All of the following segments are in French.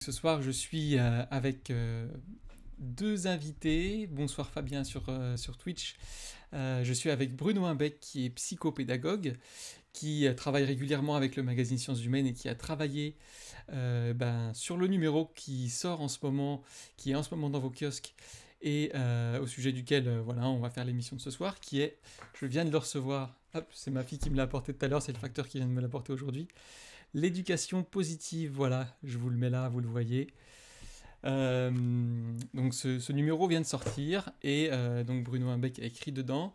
Ce soir, je suis avec deux invités. Bonsoir Fabien sur Twitch. Je suis avec Bruno Imbec qui est psychopédagogue, qui travaille régulièrement avec le magazine Sciences Humaines et qui a travaillé sur le numéro qui sort en ce moment, qui est en ce moment dans vos kiosques et au sujet duquel voilà, on va faire l'émission de ce soir, qui est, je viens de le recevoir, hop, c'est ma fille qui me l'a apporté tout à l'heure, c'est le facteur qui vient de me l'apporter aujourd'hui. L'éducation positive, voilà, je vous le mets là, vous le voyez. Donc ce numéro vient de sortir et donc Bruno Imbec a écrit dedans.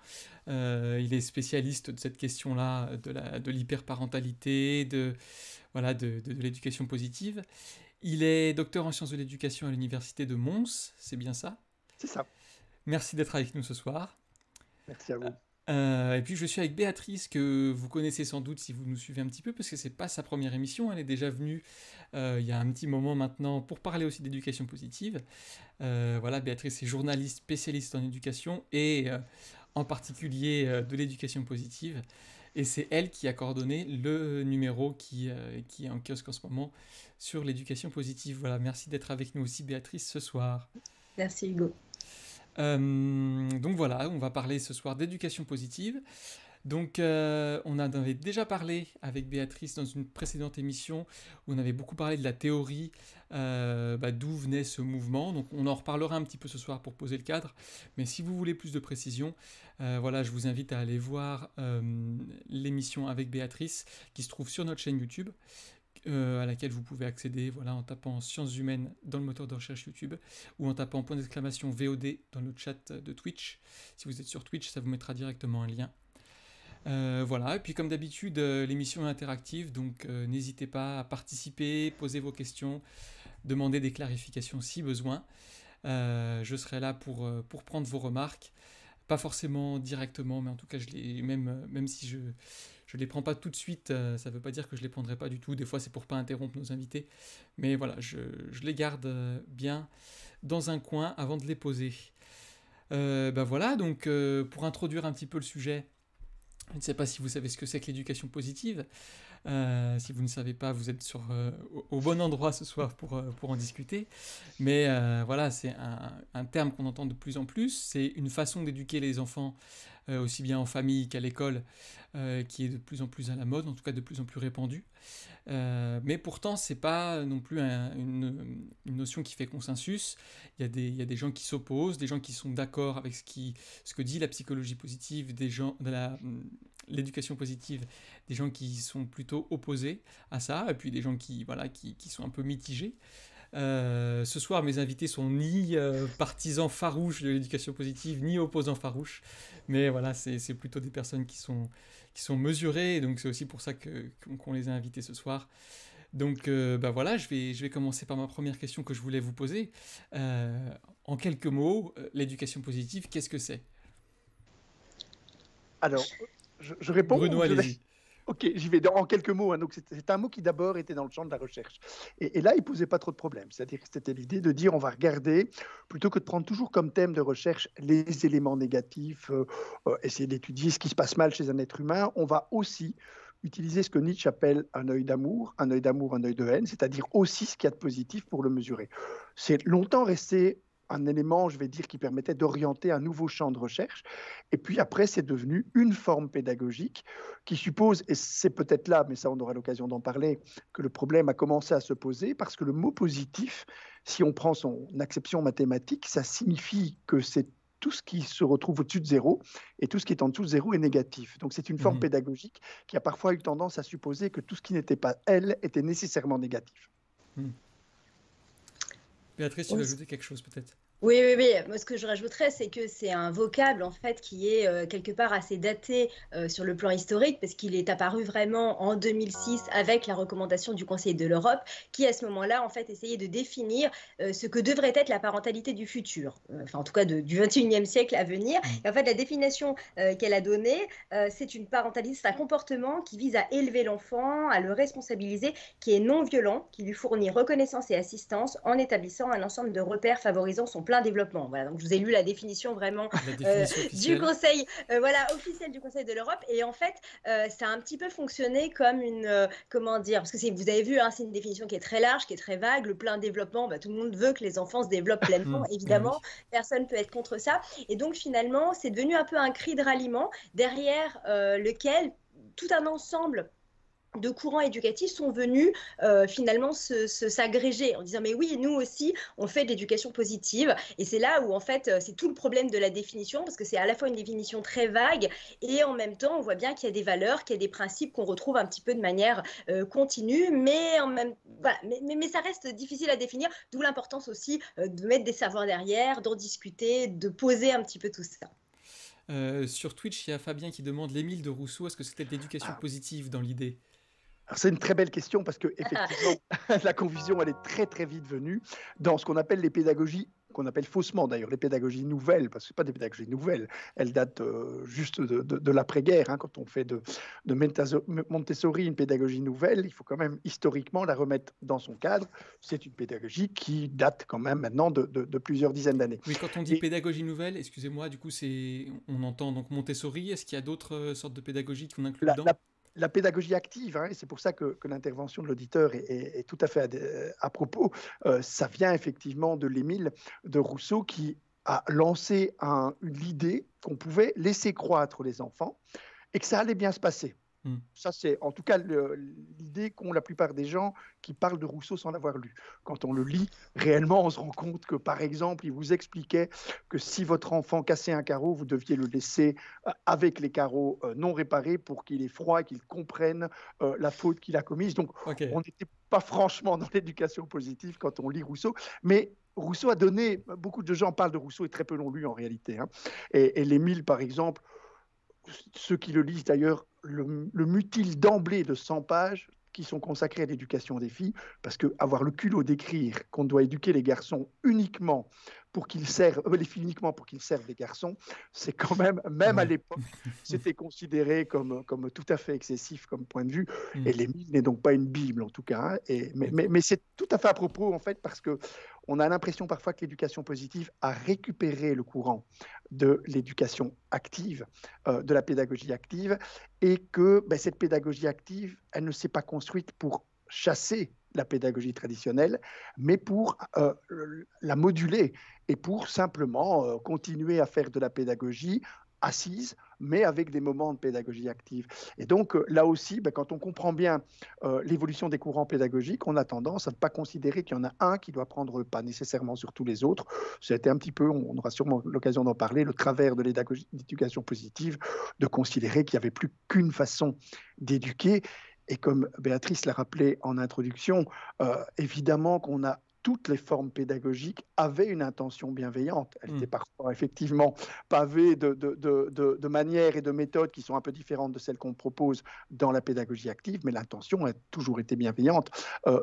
Il est spécialiste de cette question-là, de l'hyperparentalité, de l'éducation positive. Il est docteur en sciences de l'éducation à l'université de Mons, c'est bien ça? C'est ça. Merci d'être avec nous ce soir. Merci à vous. Et puis je suis avec Béatrice, que vous connaissez sans doute si vous nous suivez un petit peu, parce que c'est pas sa première émission, elle est déjà venue il y a un petit moment maintenant pour parler aussi d'éducation positive. Voilà, Béatrice est journaliste spécialiste en éducation et en particulier de l'éducation positive. Et c'est elle qui a coordonné le numéro qui est en kiosque en ce moment sur l'éducation positive. Voilà, merci d'être avec nous aussi Béatrice ce soir. Merci Hugo. Donc voilà, on va parler ce soir d'éducation positive. Donc on en avait déjà parlé avec Béatrice dans une précédente émission où on avait beaucoup parlé de la théorie, d'où venait ce mouvement. Donc on en reparlera un petit peu ce soir pour poser le cadre. Mais si vous voulez plus de précision, voilà, je vous invite à aller voir l'émission avec Béatrice qui se trouve sur notre chaîne YouTube. À laquelle vous pouvez accéder voilà, en tapant Sciences Humaines dans le moteur de recherche YouTube ou en tapant point d'exclamation VOD dans le chat de Twitch. Si vous êtes sur Twitch, ça vous mettra directement un lien. Voilà, et puis comme d'habitude, l'émission est interactive, donc n'hésitez pas à participer, poser vos questions, demander des clarifications si besoin. Je serai là pour prendre vos remarques. Pas forcément directement, mais en tout cas, même si je les prends pas tout de suite, ça veut pas dire que je les prendrai pas du tout. Des fois, c'est pour pas interrompre nos invités. Mais voilà, je les garde bien dans un coin avant de les poser. Voilà, donc pour introduire un petit peu le sujet, je ne sais pas si vous savez ce que c'est que l'éducation positive. Si vous ne savez pas, vous êtes au bon endroit ce soir pour en discuter. Mais voilà, c'est un terme qu'on entend de plus en plus. C'est une façon d'éduquer les enfants, aussi bien en famille qu'à l'école, qui est de plus en plus à la mode, en tout cas de plus en plus répandue. Mais pourtant, c'est pas non plus une notion qui fait consensus. Il y a des gens qui s'opposent, des gens qui sont d'accord avec ce que dit la psychologie positive, des gens de l'éducation positive, des gens qui sont plutôt opposés à ça, et puis des gens qui sont un peu mitigés. Ce soir, mes invités sont ni partisans farouches de l'éducation positive, ni opposants farouches, mais voilà, c'est plutôt des personnes qui sont mesurées, et donc c'est aussi pour ça qu'on les a invités ce soir. Donc voilà, je vais commencer par ma première question que je voulais vous poser. En quelques mots, l'éducation positive, qu'est-ce que c'est? Alors, je réponds Bruno, ou je allez-y. laisse. Ok, j'y vais en quelques mots. Donc, c'est un mot qui d'abord était dans le champ de la recherche. Et là, il posait pas trop de problèmes. C'est-à-dire que c'était l'idée de dire on va regarder, plutôt que de prendre toujours comme thème de recherche les éléments négatifs, essayer d'étudier ce qui se passe mal chez un être humain, on va aussi utiliser ce que Nietzsche appelle un œil d'amour, un œil d'amour, un œil de haine, c'est-à-dire aussi ce qu'il y a de positif pour le mesurer. C'est longtemps resté un élément, je vais dire, qui permettait d'orienter un nouveau champ de recherche. Et puis après, c'est devenu une forme pédagogique qui suppose, et c'est peut-être là, mais ça on aura l'occasion d'en parler, que le problème a commencé à se poser parce que le mot positif, si on prend son acception mathématique, ça signifie que c'est tout ce qui se retrouve au-dessus de zéro et tout ce qui est en dessous de zéro est négatif. Donc c'est une forme pédagogique qui a parfois eu tendance à supposer que tout ce qui n'était pas elle était nécessairement négatif. Béatrice, tu veux ajouter quelque chose peut-être? Oui. Moi, ce que je rajouterais, c'est que c'est un vocable en fait qui est quelque part assez daté sur le plan historique, parce qu'il est apparu vraiment en 2006 avec la recommandation du Conseil de l'Europe, qui à ce moment-là en fait essayait de définir ce que devrait être la parentalité du futur, enfin en tout cas du 21e siècle à venir. Et en fait, la définition qu'elle a donnée, c'est une parentalité, c'est un comportement qui vise à élever l'enfant, à le responsabiliser, qui est non violent, qui lui fournit reconnaissance et assistance en établissant un ensemble de repères favorisant son plein développement. Voilà, donc je vous ai lu la définition vraiment du Conseil, officiel du Conseil de l'Europe. Et en fait, ça a un petit peu fonctionné comme une, comment dire, parce que vous avez vu, hein, c'est une définition qui est très large, qui est très vague. Le plein développement, tout le monde veut que les enfants se développent pleinement, évidemment. Personne ne peut être contre ça. Et donc finalement, c'est devenu un peu un cri de ralliement derrière lequel tout un ensemble de courants éducatifs sont venus finalement s'agréger en disant mais oui, nous aussi on fait de l'éducation positive. Et c'est là où en fait c'est tout le problème de la définition, parce que c'est à la fois une définition très vague et en même temps on voit bien qu'il y a des valeurs, qu'il y a des principes qu'on retrouve un petit peu de manière continue, mais ça reste difficile à définir, d'où l'importance aussi de mettre des savoirs derrière, d'en discuter, de poser un petit peu tout ça. Sur Twitch, il y a Fabien qui demande l'Émile de Rousseau, est-ce que c'était de l'éducation positive dans l'idée? C'est une très belle question parce que effectivement, la confusion, elle est très très vite venue dans ce qu'on appelle les pédagogies, qu'on appelle faussement d'ailleurs les pédagogies nouvelles, parce que ce pas des pédagogies nouvelles, elles datent juste de l'après-guerre. Hein, quand on fait de Montessori une pédagogie nouvelle, il faut quand même historiquement la remettre dans son cadre. C'est une pédagogie qui date quand même maintenant de plusieurs dizaines d'années. Oui, quand on dit pédagogie nouvelle, excusez-moi, du coup on entend donc Montessori. Est-ce qu'il y a d'autres sortes de pédagogies qu'on inclut dedans? La pédagogie active, hein, et c'est pour ça que l'intervention de l'auditeur est tout à fait à propos, ça vient effectivement de l'Émile de Rousseau qui a lancé l'idée qu'on pouvait laisser croître les enfants et que ça allait bien se passer. Ça, c'est en tout cas l'idée qu'ont la plupart des gens qui parlent de Rousseau sans l'avoir lu. Quand on le lit, réellement, on se rend compte que, par exemple, il vous expliquait que si votre enfant cassait un carreau, vous deviez le laisser avec les carreaux non réparés pour qu'il ait froid et qu'il comprenne la faute qu'il a commise. Donc, on n'était pas franchement dans l'éducation positive quand on lit Rousseau, mais Rousseau a donné, beaucoup de gens parlent de Rousseau et très peu l'ont lu en réalité. Hein. Et l'Émile, par exemple, ceux qui le lisent d'ailleurs le mutilent d'emblée de 100 pages qui sont consacrées à l'éducation des filles, parce qu'avoir le culot d'écrire qu'on doit éduquer les garçons uniquement pour qu'ils servent, les filles uniquement pour qu'ils servent les garçons, c'est quand même à l'époque, c'était considéré comme tout à fait excessif comme point de vue. Et l'Émile n'est donc pas une Bible en tout cas. Hein, mais c'est tout à fait à propos en fait, parce que on a l'impression parfois que l'éducation positive a récupéré le courant de l'éducation active, de la pédagogie active, et que cette pédagogie active, elle ne s'est pas construite pour chasser la pédagogie traditionnelle, mais pour la moduler et pour simplement continuer à faire de la pédagogie assise, mais avec des moments de pédagogie active. Et donc, là aussi, quand on comprend bien l'évolution des courants pédagogiques, on a tendance à ne pas considérer qu'il y en a un qui doit prendre pas nécessairement sur tous les autres. C'était un petit peu, on aura sûrement l'occasion d'en parler, le travers de l'éducation positive, de considérer qu'il n'y avait plus qu'une façon d'éduquer. Et comme Béatrice l'a rappelé en introduction, évidemment qu'on a toutes les formes pédagogiques avaient une intention bienveillante. Elles étaient parfois effectivement pavées de manières et de méthodes qui sont un peu différentes de celles qu'on propose dans la pédagogie active, mais l'intention a toujours été bienveillante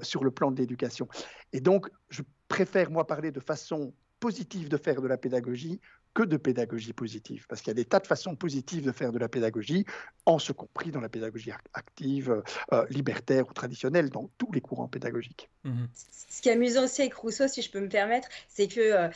sur le plan de l'éducation. Et donc, je préfère, moi, parler de façon positive de faire de la pédagogie que de pédagogie positive, parce qu'il y a des tas de façons positives de faire de la pédagogie, en ce compris dans la pédagogie active, libertaire ou traditionnelle, dans tous les courants pédagogiques. Ce qui est amusant aussi avec Rousseau, si je peux me permettre, c'est que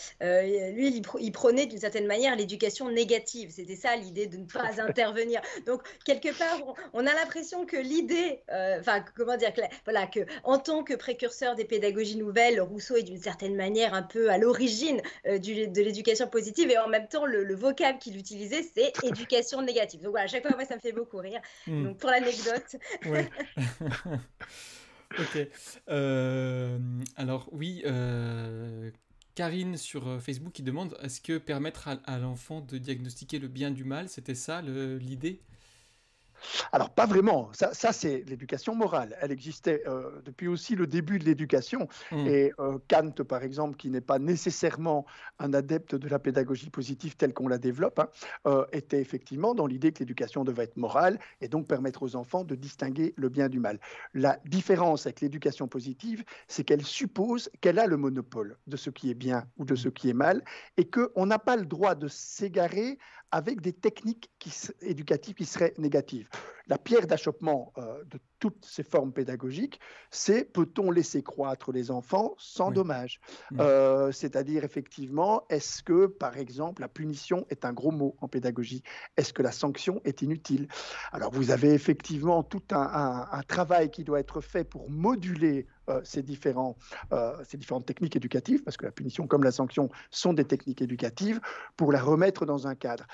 lui, il prônait d'une certaine manière l'éducation négative. C'était ça l'idée de ne pas intervenir. Donc, quelque part, on a l'impression que l'idée, que en tant que précurseur des pédagogies nouvelles, Rousseau est d'une certaine manière un peu à l'origine de l'éducation positive, et en même temps, le vocable qu'il utilisait, c'est éducation négative. Donc voilà, à chaque fois, moi, ça me fait beaucoup rire. Donc, pour l'anecdote. Ouais. Ok. Alors oui, Karine sur Facebook qui demande, est-ce que permettre à l'enfant de diagnostiquer le bien du mal, c'était ça l'idée? Alors, pas vraiment. Ça c'est l'éducation morale. Elle existait depuis aussi le début de l'éducation. Et Kant, par exemple, qui n'est pas nécessairement un adepte de la pédagogie positive telle qu'on la développe, était effectivement dans l'idée que l'éducation devait être morale et donc permettre aux enfants de distinguer le bien du mal. La différence avec l'éducation positive, c'est qu'elle suppose qu'elle a le monopole de ce qui est bien ou de ce qui est mal, et qu'on n'a pas le droit de s'égarer avec des techniques éducatives qui seraient négatives. La pierre d'achoppement de toutes ces formes pédagogiques, c'est peut-on laisser croître les enfants sans dommage? C'est-à-dire, effectivement, est-ce que, par exemple, la punition est un gros mot en pédagogie? Est-ce que la sanction est inutile? Alors, vous avez effectivement tout un travail qui doit être fait pour moduler ces différentes techniques éducatives, parce que la punition comme la sanction sont des techniques éducatives, pour la remettre dans un cadre.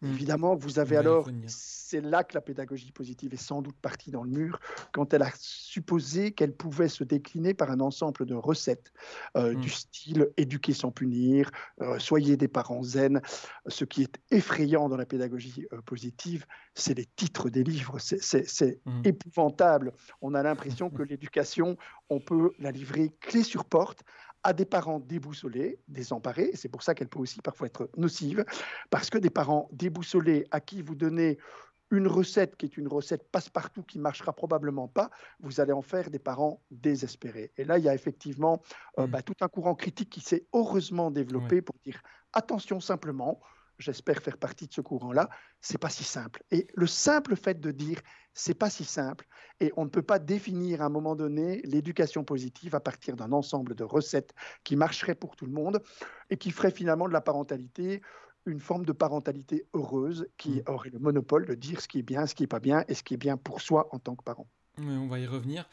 Évidemment, vous avez alors, c'est là que la pédagogie positive est sans doute partie dans le mur, quand elle a supposé qu'elle pouvait se décliner par un ensemble de recettes, du style éduquer sans punir, soyez des parents zen. Ce qui est effrayant dans la pédagogie positive, c'est les titres des livres, c'est épouvantable. On a l'impression que l'éducation, on peut la livrer clé sur porte à des parents déboussolés, désemparés, et c'est pour ça qu'elle peut aussi parfois être nocive, parce que des parents déboussolés à qui vous donnez une recette qui est une recette passe-partout qui ne marchera probablement pas, vous allez en faire des parents désespérés. Et là, il y a effectivement tout un courant critique qui s'est heureusement développé pour dire attention simplement, j'espère faire partie de ce courant-là, c'est pas si simple. Et le simple fait de dire c'est pas si simple, et on ne peut pas définir à un moment donné l'éducation positive à partir d'un ensemble de recettes qui marcheraient pour tout le monde et qui ferait finalement de la parentalité une forme de parentalité heureuse qui aurait le monopole de dire ce qui est bien, ce qui n'est pas bien et ce qui est bien pour soi en tant que parent. Oui, on va y revenir.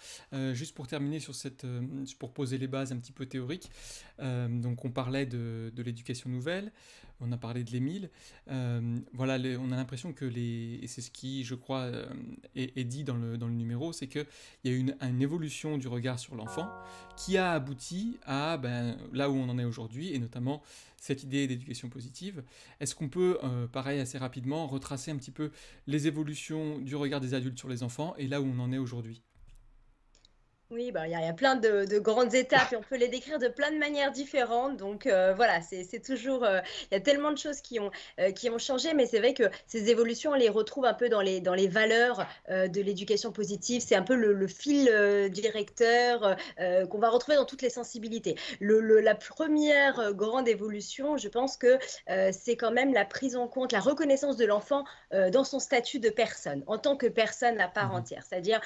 Juste pour terminer sur pour poser les bases un petit peu théoriques, donc on parlait de l'éducation nouvelle, on a parlé de l'Émile. Voilà, on a l'impression que et c'est ce qui, je crois, est dit dans le numéro, c'est qu'il y a une évolution du regard sur l'enfant qui a abouti à là où on en est aujourd'hui, et notamment cette idée d'éducation positive. Est-ce qu'on peut, pareil, assez rapidement, retracer un petit peu les évolutions du regard des adultes sur les enfants et là où on en est aujourd'hui? Oui, il y a plein de grandes étapes et on peut les décrire de plein de manières différentes. Donc voilà, c'est toujours, il y a tellement de choses qui ont changé, mais c'est vrai que ces évolutions, on les retrouve un peu dans les valeurs de l'éducation positive. C'est un peu le fil directeur qu'on va retrouver dans toutes les sensibilités. La première grande évolution, je pense que c'est quand même la prise en compte, la reconnaissance de l'enfant dans son statut de personne, en tant que personne à part entière. C'est-à-dire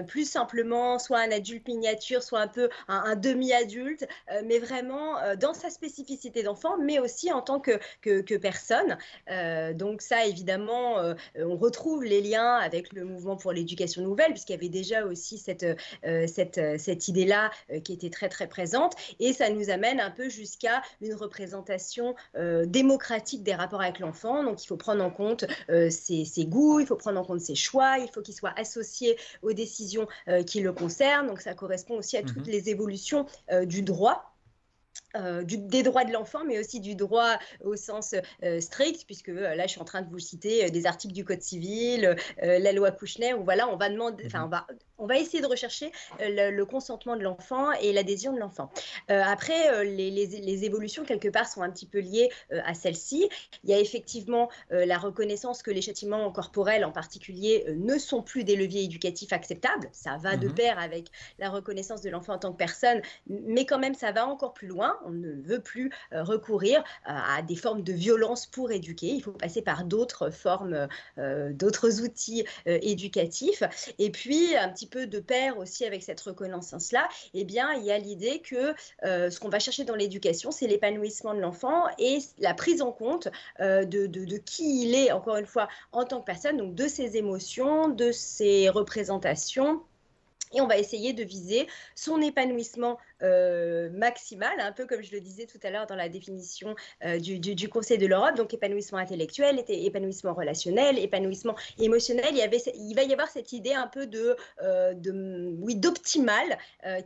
plus simplement, soit un adulte miniature, soit un peu un demi-adulte, mais vraiment dans sa spécificité d'enfant, mais aussi en tant que personne. Donc ça, évidemment, on retrouve les liens avec le mouvement pour l'éducation nouvelle, puisqu'il y avait déjà aussi cette idée-là qui était très, très présente, et ça nous amène un peu jusqu'à une représentation démocratique des rapports avec l'enfant. Donc il faut prendre en compte ses goûts, il faut prendre en compte ses choix, il faut qu'il soit associé aux décisions qui le concernent. Donc ça correspond aussi à toutes les évolutions du droit. Des droits de l'enfant, mais aussi du droit au sens strict, puisque là, je suis en train de vous citer des articles du Code civil, la loi Kouchner, où voilà, on va demander, on va essayer de rechercher le consentement de l'enfant et l'adhésion de l'enfant. Après, les évolutions, quelque part, sont un petit peu liées à celle-ci. Il y a effectivement la reconnaissance que les châtiments corporels, en particulier, ne sont plus des leviers éducatifs acceptables. Ça va de pair avec la reconnaissance de l'enfant en tant que personne, mais quand même, ça va encore plus loin. On ne veut plus recourir à des formes de violence pour éduquer. Il faut passer par d'autres formes, d'autres outils éducatifs. Et puis, un petit peu de pair aussi avec cette reconnaissance-là, eh bien, il y a l'idée que ce qu'on va chercher dans l'éducation, c'est l'épanouissement de l'enfant et la prise en compte de qui il est, encore une fois, en tant que personne, donc de ses émotions, de ses représentations. Et on va essayer de viser son épanouissement maximal, un peu comme je le disais tout à l'heure dans la définition du Conseil de l'Europe, donc épanouissement intellectuel, épanouissement relationnel, épanouissement émotionnel. Il va y avoir cette idée un peu d'optimal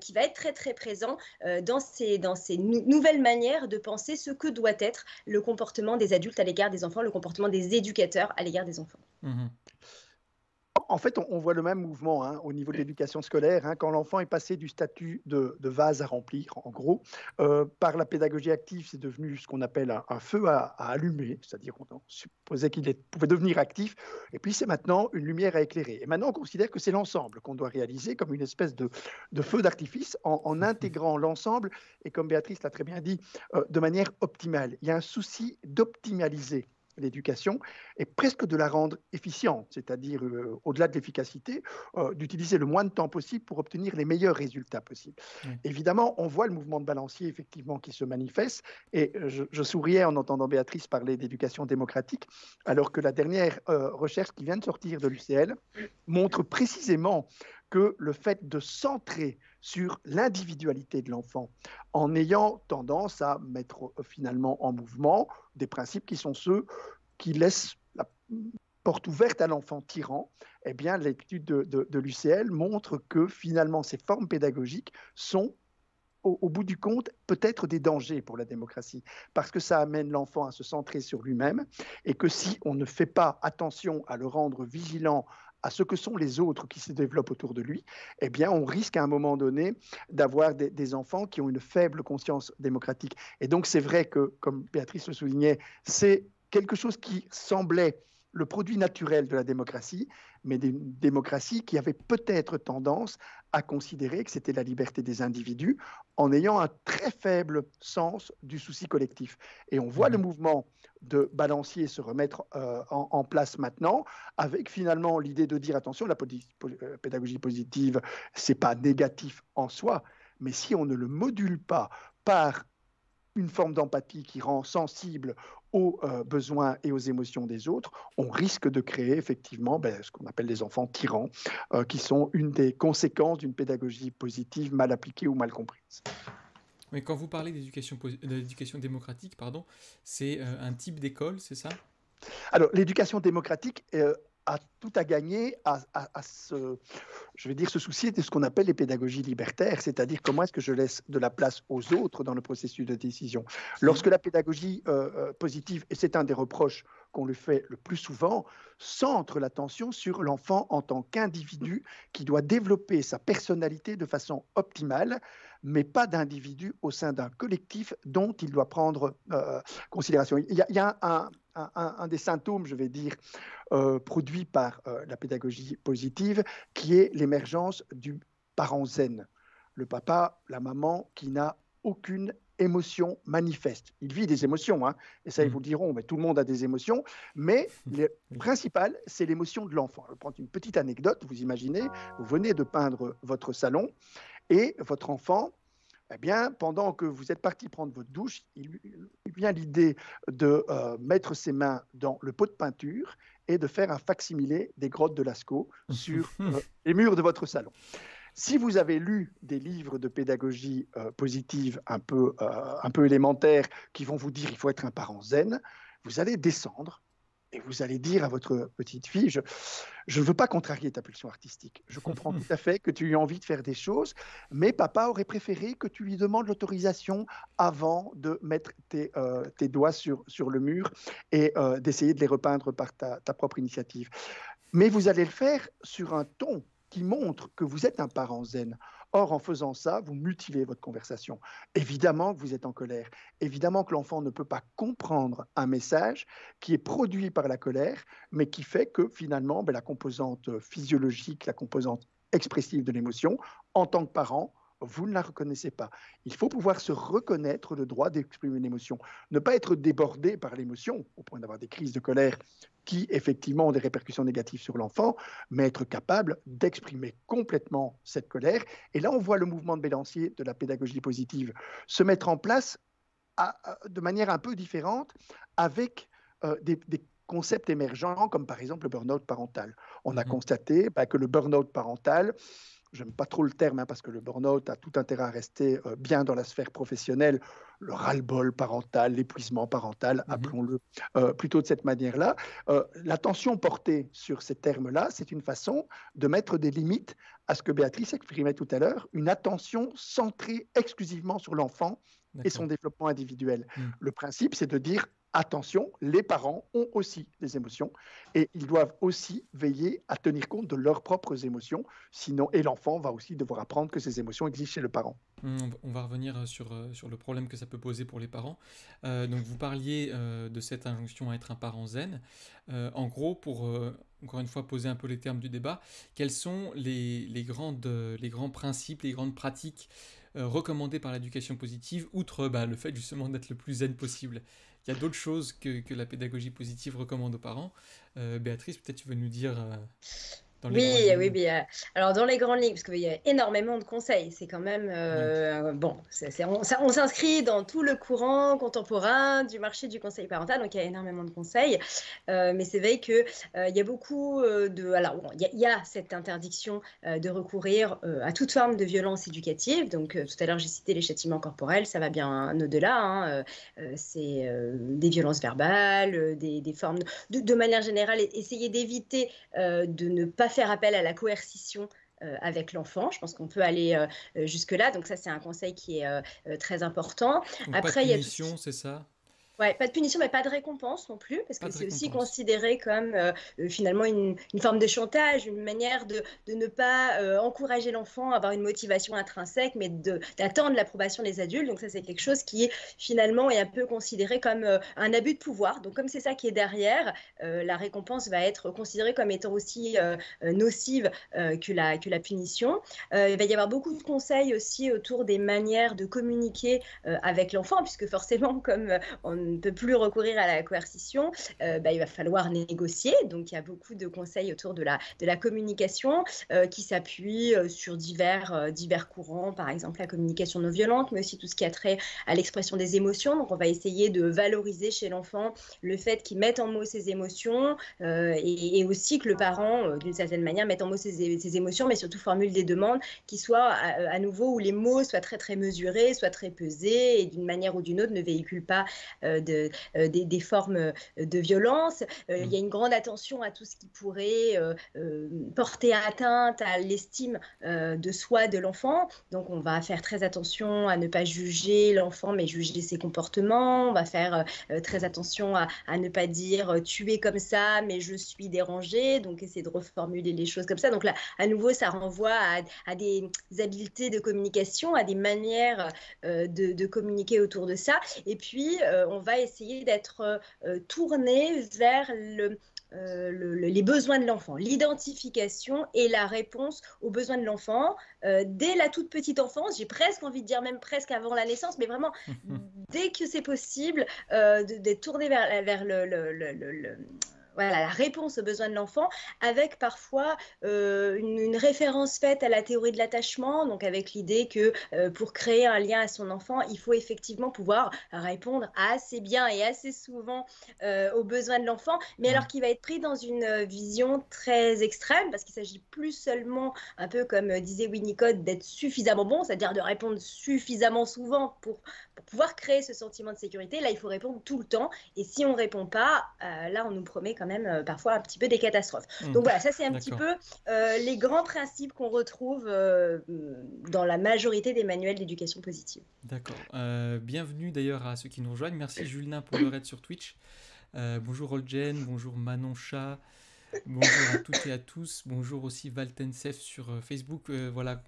qui va être très très présent dans ces nouvelles manières de penser ce que doit être le comportement des adultes à l'égard des enfants, le comportement des éducateurs à l'égard des enfants. En fait, on voit le même mouvement au niveau de l'éducation scolaire. Quand l'enfant est passé du statut de vase à remplir, en gros, par la pédagogie active, c'est devenu ce qu'on appelle un feu à allumer, c'est-à-dire qu'on supposait qu'il pouvait devenir actif, et puis c'est maintenant une lumière à éclairer. Et maintenant, on considère que c'est l'ensemble qu'on doit réaliser comme une espèce de feu d'artifice en intégrant l'ensemble, et comme Béatrice l'a très bien dit, de manière optimale. Il y a un souci d'optimaliser l'éducation est presque de la rendre efficiente, c'est-à-dire, au-delà de l'efficacité, d'utiliser le moins de temps possible pour obtenir les meilleurs résultats possibles. Oui. Évidemment, on voit le mouvement de balancier effectivement qui se manifeste, et je souriais en entendant Béatrice parler d'éducation démocratique, alors que la dernière recherche qui vient de sortir de l'UCL montre précisément que le fait de centrer sur l'individualité de l'enfant, en ayant tendance à mettre finalement en mouvement des principes qui sont ceux qui laissent la porte ouverte à l'enfant tyran, eh bien, l'étude de l'UCL montre que finalement ces formes pédagogiques sont au bout du compte, peut-être des dangers pour la démocratie, parce que ça amène l'enfant à se centrer sur lui-même, et que si on ne fait pas attention à le rendre vigilant à ce que sont les autres qui se développent autour de lui, eh bien, on risque à un moment donné d'avoir des enfants qui ont une faible conscience démocratique. Et donc, c'est vrai que, comme Béatrice le soulignait, c'est quelque chose qui semblait le produit naturel de la démocratie, mais d'une démocratie qui avait peut-être tendance à considérer que c'était la liberté des individus en ayant un très faible sens du souci collectif. Et on voit le mouvement de balancier se remettre en place maintenant, avec finalement l'idée de dire attention, la pédagogie positive, c'est pas négatif en soi, mais si on ne le module pas par une forme d'empathie qui rend sensible aux besoins et aux émotions des autres, on risque de créer effectivement ce qu'on appelle les enfants tyrans, qui sont une des conséquences d'une pédagogie positive mal appliquée ou mal comprise. Mais quand vous parlez d'éducation démocratique, pardon, c'est un type d'école, c'est ça? Alors, l'éducation démocratique a tout à gagner à se soucier de ce qu'on appelle les pédagogies libertaires, c'est-à-dire comment est-ce que je laisse de la place aux autres dans le processus de décision. Lorsque la pédagogie positive, et c'est un des reproches qu'on lui fait le plus souvent, centre l'attention sur l'enfant en tant qu'individu qui doit développer sa personnalité de façon optimale, mais pas d'individu au sein d'un collectif dont il doit prendre considération. Il y a un des symptômes, je vais dire, produit par la pédagogie positive, qui est l'émergence du parent zen. Le papa, la maman qui n'a aucune émotion manifeste. Il vit des émotions, hein, et ça, ils vous le diront, mais tout le monde a des émotions, mais le principal, c'est l'émotion de l'enfant. Je vais prendre une petite anecdote. Vous imaginez, vous venez de peindre votre salon, et votre enfant, eh bien, pendant que vous êtes parti prendre votre douche, il vient l'idée de mettre ses mains dans le pot de peinture et de faire un facsimilé des grottes de Lascaux sur les murs de votre salon. Si vous avez lu des livres de pédagogie positive un peu élémentaires qui vont vous dire qu'il faut être un parent zen, vous allez descendre et vous allez dire à votre petite fille, je ne veux pas contrarier ta pulsion artistique. Je comprends tout à fait que tu aies envie de faire des choses, mais papa aurait préféré que tu lui demandes l'autorisation avant de mettre tes doigts sur le mur et d'essayer de les repeindre par ta propre initiative. Mais vous allez le faire sur un ton qui montre que vous êtes un parent zen. Or, en faisant ça, vous mutilez votre conversation. Évidemment que vous êtes en colère. Évidemment que l'enfant ne peut pas comprendre un message qui est produit par la colère, mais qui fait que finalement, la composante physiologique, la composante expressive de l'émotion, en tant que parent, vous ne la reconnaissez pas. Il faut pouvoir se reconnaître le droit d'exprimer une émotion. Ne pas être débordé par l'émotion, au point d'avoir des crises de colère qui, effectivement, ont des répercussions négatives sur l'enfant, mais être capable d'exprimer complètement cette colère. Et là, on voit le mouvement de balancier de la pédagogie positive se mettre en place de manière un peu différente, avec des concepts émergents, comme par exemple le burn-out parental. On a constaté que le burn-out parental, j'aime pas trop le terme, parce que le burn-out a tout intérêt à rester bien dans la sphère professionnelle, le ras-le-bol parental, l'épuisement parental, appelons-le plutôt de cette manière-là. L'attention portée sur ces termes-là, c'est une façon de mettre des limites à ce que Béatrice exprimait tout à l'heure, une attention centrée exclusivement sur l'enfant et son développement individuel. Le principe, c'est de dire attention, les parents ont aussi des émotions et ils doivent aussi veiller à tenir compte de leurs propres émotions, sinon, et l'enfant va aussi devoir apprendre que ces émotions existent chez le parent. On va revenir sur le problème que ça peut poser pour les parents. Donc vous parliez de cette injonction à être un parent zen. En gros, pour encore une fois poser un peu les termes du débat, quels sont les grands principes, les grandes pratiques recommandé par l'éducation positive, outre le fait justement d'être le plus zen possible? Il y a d'autres choses que la pédagogie positive recommande aux parents. Béatrice, peut-être tu veux nous dire dans les grandes Oui, oui, lignes. bien. Alors dans les grandes lignes, parce qu'il y a énormément de conseils, c'est quand même Oui. bon. On s'inscrit dans tout le courant contemporain du marché du conseil parental, donc il y a énormément de conseils. Mais c'est vrai que il y a beaucoup de. Alors bon, il y a cette interdiction de recourir à toute forme de violence éducative. Donc tout à l'heure j'ai cité les châtiments corporels, ça va bien au-delà. Hein, c'est des violences verbales, des formes de manière générale, essayer d'éviter de ne pas faire appel à la coercition avec l'enfant. Je pense qu'on peut aller jusque-là. Donc ça, c'est un conseil qui est très important. Donc pas de Après, il y a tout ce punition, qui... c'est ça? Ouais, pas de punition, mais pas de récompense non plus, parce Pas que de c'est aussi récompense. considéré comme finalement une forme de chantage, une manière de ne pas encourager l'enfant à avoir une motivation intrinsèque, mais d'attendre l'approbation des adultes. Donc ça, c'est quelque chose qui finalement est un peu considéré comme un abus de pouvoir. Donc comme c'est ça qui est derrière, la récompense va être considérée comme étant aussi nocive que la punition. Il va y avoir beaucoup de conseils aussi autour des manières de communiquer avec l'enfant, puisque forcément, comme on ne peut plus recourir à la coercition, il va falloir négocier. Donc, il y a beaucoup de conseils autour de la communication qui s'appuient sur divers courants, par exemple la communication non violente, mais aussi tout ce qui a trait à l'expression des émotions. Donc, on va essayer de valoriser chez l'enfant le fait qu'il mette en mots ses émotions et aussi que le parent, d'une certaine manière, mette en mots ses émotions, mais surtout formule des demandes qui soient à nouveau où les mots soient très, très mesurés, soient très pesés et d'une manière ou d'une autre ne véhiculent pas des formes de violence. Il y a une grande attention à tout ce qui pourrait porter atteinte à l'estime de soi de l'enfant. Donc, on va faire très attention à ne pas juger l'enfant, mais juger ses comportements. On va faire très attention à ne pas dire tu es comme ça, mais je suis dérangé. Donc, essayer de reformuler les choses comme ça. Donc, là, à nouveau, ça renvoie à des habiletés de communication, à des manières de communiquer autour de ça. Et puis, on va essayer d'être tourné vers les besoins de l'enfant, l'identification et la réponse aux besoins de l'enfant dès la toute petite enfance. J'ai presque envie de dire même presque avant la naissance, mais vraiment dès que c'est possible d'être tourné vers voilà, la réponse aux besoins de l'enfant, avec parfois une référence faite à la théorie de l'attachement, donc avec l'idée que pour créer un lien à son enfant, il faut effectivement pouvoir répondre assez bien et assez souvent aux besoins de l'enfant, mais alors qu'il va être pris dans une vision très extrême, parce qu'il s'agit plus seulement, un peu comme disait Winnicott, d'être suffisamment bon, c'est-à-dire de répondre suffisamment souvent pour pouvoir créer ce sentiment de sécurité. Là, il faut répondre tout le temps, et si on ne répond pas, là, on nous promet quand même parfois un petit peu des catastrophes. Donc voilà, ça c'est un petit peu les grands principes qu'on retrouve dans la majorité des manuels d'éducation positive. D'accord. Bienvenue d'ailleurs à ceux qui nous rejoignent. Merci Julien pour le raid sur Twitch. Bonjour Olgen, bonjour Manon Chat, bonjour à toutes et à tous. Bonjour aussi Valtensef sur Facebook. Voilà,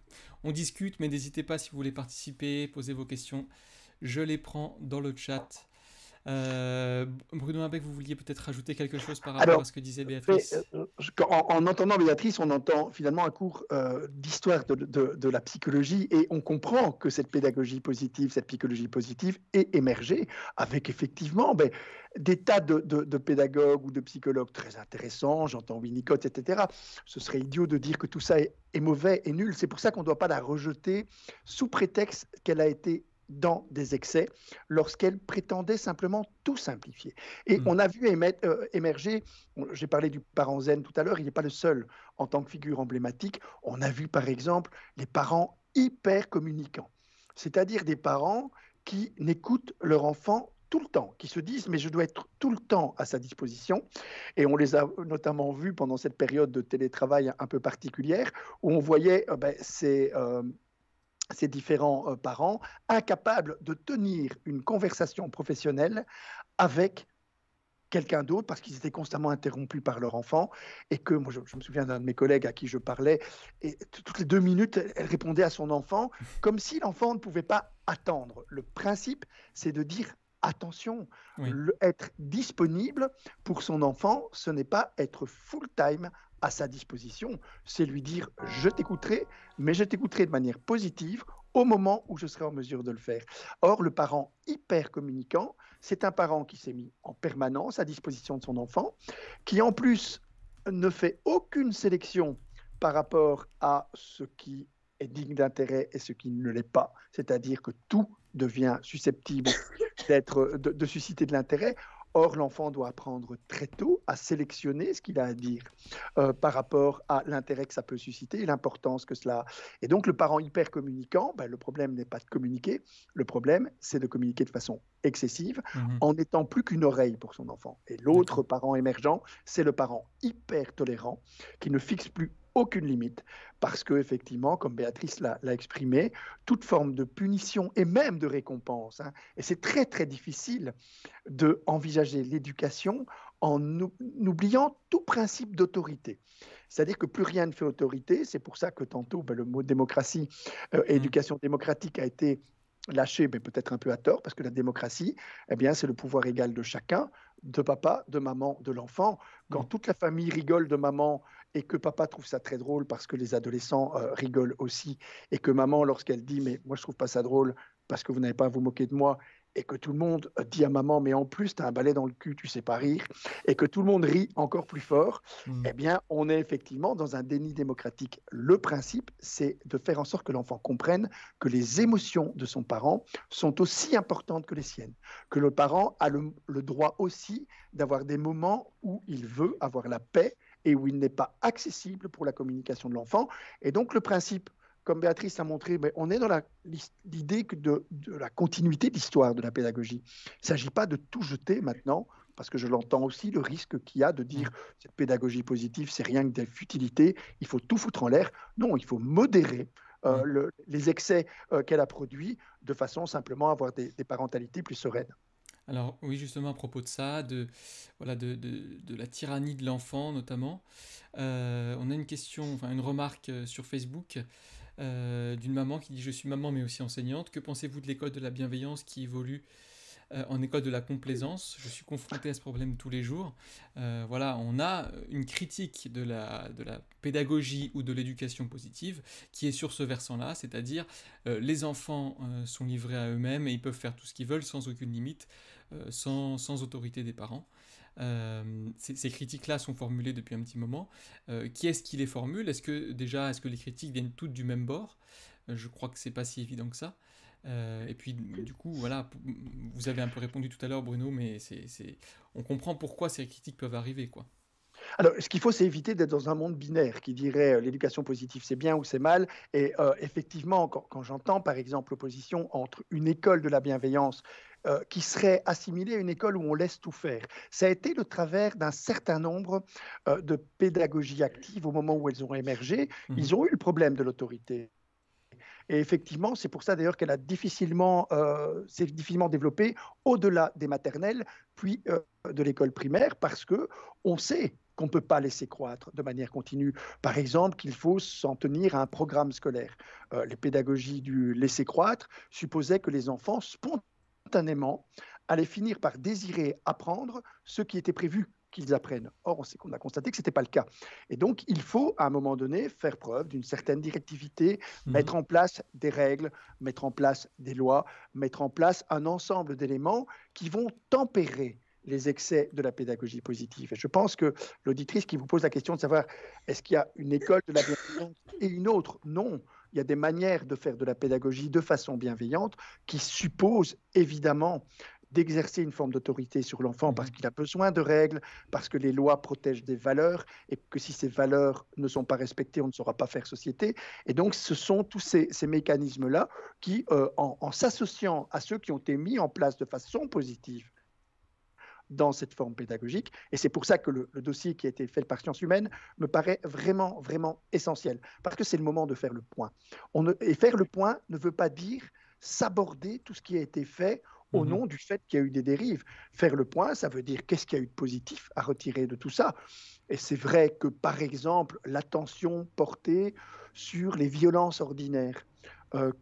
on discute, mais n'hésitez pas si vous voulez participer, poser vos questions. Je les prends dans le chat. Bruno Habeck, vous vouliez peut-être rajouter quelque chose par rapport à ce que disait Béatrice? En entendant Béatrice, on entend finalement un cours d'histoire de la psychologie et on comprend que cette pédagogie positive, cette psychologie positive est émergée avec effectivement des tas de pédagogues ou de psychologues très intéressants, j'entends Winnicott, etc. Ce serait idiot de dire que tout ça est mauvais et nul. C'est pour ça qu'on ne doit pas la rejeter sous prétexte qu'elle a été dans des excès lorsqu'elle prétendait simplement tout simplifier. Et on a vu émerger, j'ai parlé du parent zen tout à l'heure, il n'est pas le seul en tant que figure emblématique. On a vu par exemple les parents hyper communicants, c'est-à-dire des parents qui n'écoutent leur enfant tout le temps, qui se disent mais je dois être tout le temps à sa disposition. Et on les a notamment vus pendant cette période de télétravail un peu particulière où on voyait ces différents parents incapables de tenir une conversation professionnelle avec quelqu'un d'autre parce qu'ils étaient constamment interrompus par leur enfant et que moi je me souviens d'un de mes collègues à qui je parlais et toutes les 2 minutes elle répondait à son enfant comme si l'enfant ne pouvait pas attendre. Le principe c'est de dire attention, être disponible pour son enfant, ce n'est pas être full-time à sa disposition, c'est lui dire je t'écouterai, mais je t'écouterai de manière positive au moment où je serai en mesure de le faire. Or, le parent hyper communicant, c'est un parent qui s'est mis en permanence à disposition de son enfant, qui en plus ne fait aucune sélection par rapport à ce qui est digne d'intérêt et ce qui ne l'est pas, c'est-à-dire que tout devient susceptible de susciter de l'intérêt. Or, l'enfant doit apprendre très tôt à sélectionner ce qu'il a à dire par rapport à l'intérêt que ça peut susciter et l'importance que cela a. Et donc, le parent hyper communicant, ben, le problème n'est pas de communiquer, le problème, c'est de communiquer de façon excessive en n'étant plus qu'une oreille pour son enfant. Et l'autre parent émergent, c'est le parent hyper tolérant qui ne fixe plus aucune limite, parce que effectivement, comme Béatrice l'a exprimé, toute forme de punition et même de récompense, hein, et c'est très très difficile d'envisager l'éducation en oubliant tout principe d'autorité. C'est-à-dire que plus rien ne fait autorité, c'est pour ça que tantôt le mot démocratie, éducation démocratique a été lâché, mais peut-être un peu à tort, parce que la démocratie, eh bien, c'est le pouvoir égal de chacun, de papa, de maman, de l'enfant. Quand toute la famille rigole de maman et que papa trouve ça très drôle parce que les adolescents rigolent aussi, et que maman, lorsqu'elle dit « mais moi je trouve pas ça drôle parce que vous n'avez pas à vous moquer de moi », et que tout le monde dit à maman « mais en plus, tu as un balai dans le cul, tu sais pas rire », et que tout le monde rit encore plus fort, eh bien, on est effectivement dans un déni démocratique. Le principe, c'est de faire en sorte que l'enfant comprenne que les émotions de son parent sont aussi importantes que les siennes, que le parent a le droit aussi d'avoir des moments où il veut avoir la paix et où il n'est pas accessible pour la communication de l'enfant. Et donc, le principe, comme Béatrice a montré, on est dans l'idée de la continuité de l'histoire de la pédagogie. Il ne s'agit pas de tout jeter maintenant, parce que je l'entends aussi, le risque qu'il y a de dire cette pédagogie positive, c'est rien que des futilités, il faut tout foutre en l'air. Non, il faut modérer les excès qu'elle a produits de façon simplement à avoir des parentalités plus sereines. Alors oui, justement à propos de ça, de la tyrannie de l'enfant notamment, on a une question, enfin une remarque sur Facebook d'une maman qui dit « Je suis maman mais aussi enseignante. Que pensez-vous de l'école de la bienveillance qui évolue en école de la complaisance? Je suis confronté à ce problème tous les jours. » Voilà, on a une critique de la pédagogie ou de l'éducation positive qui est sur ce versant-là, c'est-à-dire les enfants sont livrés à eux-mêmes et ils peuvent faire tout ce qu'ils veulent sans aucune limite, sans autorité des parents. Ces critiques-là sont formulées depuis un petit moment. Qui est-ce qui les formule? Est-ce que les critiques viennent toutes du même bord? Je crois que c'est pas si évident que ça. Et puis, du coup, voilà, vous avez un peu répondu tout à l'heure, Bruno, mais on comprend pourquoi ces critiques peuvent arriver, quoi. Alors, ce qu'il faut, c'est éviter d'être dans un monde binaire qui dirait l'éducation positive, c'est bien ou c'est mal. Et effectivement, quand j'entends, par exemple, l'opposition entre une école de la bienveillance qui serait assimilée à une école où on laisse tout faire, ça a été le travers d'un certain nombre de pédagogies actives au moment où elles ont émergé. Ils ont eu le problème de l'autorité. Et effectivement, c'est pour ça d'ailleurs qu'elle a s'est difficilement développée au-delà des maternelles, puis de l'école primaire, parce qu'on sait qu'on ne peut pas laisser croître de manière continue. Par exemple, qu'il faut s'en tenir à un programme scolaire. Les pédagogies du laisser croître supposaient que les enfants, spontanément, allaient finir par désirer apprendre ce qui était prévu qu'ils apprennent. Or, on a constaté que ce n'était pas le cas. Et donc, il faut, à un moment donné, faire preuve d'une certaine directivité, mettre en place des règles, mettre en place des lois, mettre en place un ensemble d'éléments qui vont tempérer les excès de la pédagogie positive. Et je pense que l'auditrice qui vous pose la question de savoir est-ce qu'il y a une école de la bienveillance et une autre, non. Il y a des manières de faire de la pédagogie de façon bienveillante qui supposent évidemment d'exercer une forme d'autorité sur l'enfant parce qu'il a besoin de règles, parce que les lois protègent des valeurs et que si ces valeurs ne sont pas respectées, on ne saura pas faire société. Et donc, ce sont tous ces mécanismes-là qui, en s'associant à ceux qui ont été mis en place de façon positive dans cette forme pédagogique, et c'est pour ça que le dossier qui a été fait par Sciences Humaines me paraît vraiment, vraiment essentiel, parce que c'est le moment de faire le point. Et faire le point ne veut pas dire s'aborder tout ce qui a été fait au nom du fait qu'il y a eu des dérives. Faire le point, ça veut dire qu'est-ce qu'il y a eu de positif à retirer de tout ça. Et c'est vrai que, par exemple, l'attention portée sur les violences ordinaires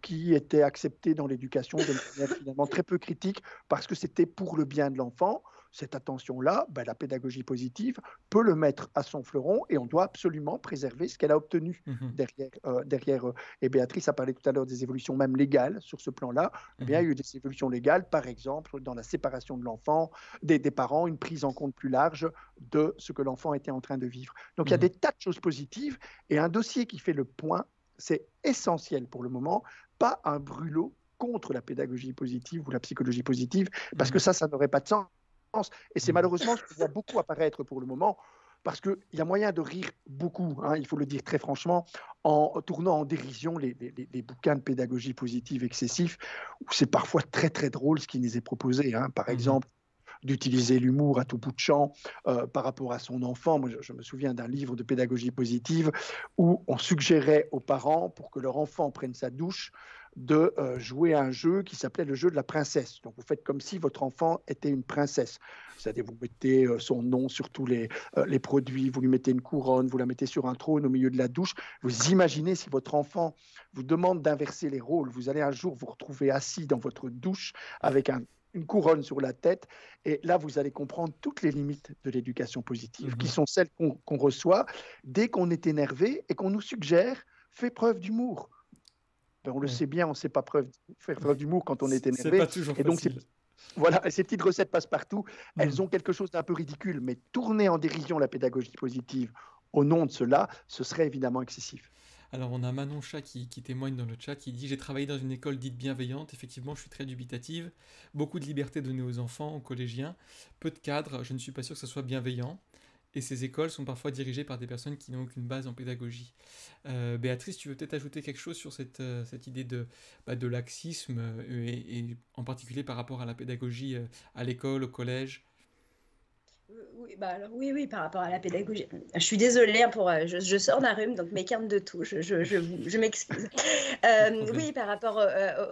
qui étaient acceptées dans l'éducation de manière finalement très peu critique parce que c'était pour le bien de l'enfant, cette attention-là, ben, la pédagogie positive peut le mettre à son fleuron et on doit absolument préserver ce qu'elle a obtenu derrière. Et Béatrice a parlé tout à l'heure des évolutions même légales sur ce plan-là. Eh bien, il y a eu des évolutions légales, par exemple, dans la séparation de l'enfant, des parents, une prise en compte plus large de ce que l'enfant était en train de vivre. Donc, il y a des tas de choses positives et un dossier qui fait le point, c'est essentiel pour le moment, pas un brûlot contre la pédagogie positive ou la psychologie positive, parce que ça n'aurait pas de sens. Et c'est malheureusement ce qu'on voit beaucoup apparaître pour le moment, parce qu'il y a moyen de rire beaucoup, hein, il faut le dire très franchement, en tournant en dérision les bouquins de pédagogie positive excessifs, où c'est parfois très très drôle ce qui nous est proposé. Hein. Par exemple, d'utiliser l'humour à tout bout de champ par rapport à son enfant. Moi, je me souviens d'un livre de pédagogie positive où on suggérait aux parents, pour que leur enfant prenne sa douche, de jouer à un jeu qui s'appelait le jeu de la princesse. Donc, vous faites comme si votre enfant était une princesse. C'est-à-dire, vous mettez son nom sur tous les produits, vous lui mettez une couronne, vous la mettez sur un trône au milieu de la douche. Vous imaginez si votre enfant vous demande d'inverser les rôles, vous allez un jour vous retrouver assis dans votre douche avec une couronne sur la tête, et là, vous allez comprendre toutes les limites de l'éducation positive, qui sont celles qu'on reçoit dès qu'on est énervé et qu'on nous suggère « fais preuve d'humour ». Ben, on le sait bien, on ne sait pas faire preuve d'humour quand on est énervé. C'est pas toujours facile. Voilà, ces petites recettes passe-partout, elles ont quelque chose d'un peu ridicule, mais tourner en dérision la pédagogie positive au nom de cela, ce serait évidemment excessif. Alors, on a Manon Chat qui témoigne dans le chat, qui dit « J'ai travaillé dans une école dite bienveillante. Effectivement, je suis très dubitative. Beaucoup de liberté donnée aux enfants, aux collégiens. Peu de cadres. Je ne suis pas sûr que ce soit bienveillant. Et ces écoles sont parfois dirigées par des personnes qui n'ont aucune base en pédagogie. » Béatrice, tu veux peut-être ajouter quelque chose sur cette idée de laxisme et en particulier par rapport à la pédagogie à l'école, au collège? Oui, par rapport à la pédagogie. Je suis désolée je sors d'un rhume, donc m'écarte de tout. Je m'excuse. Oui, par rapport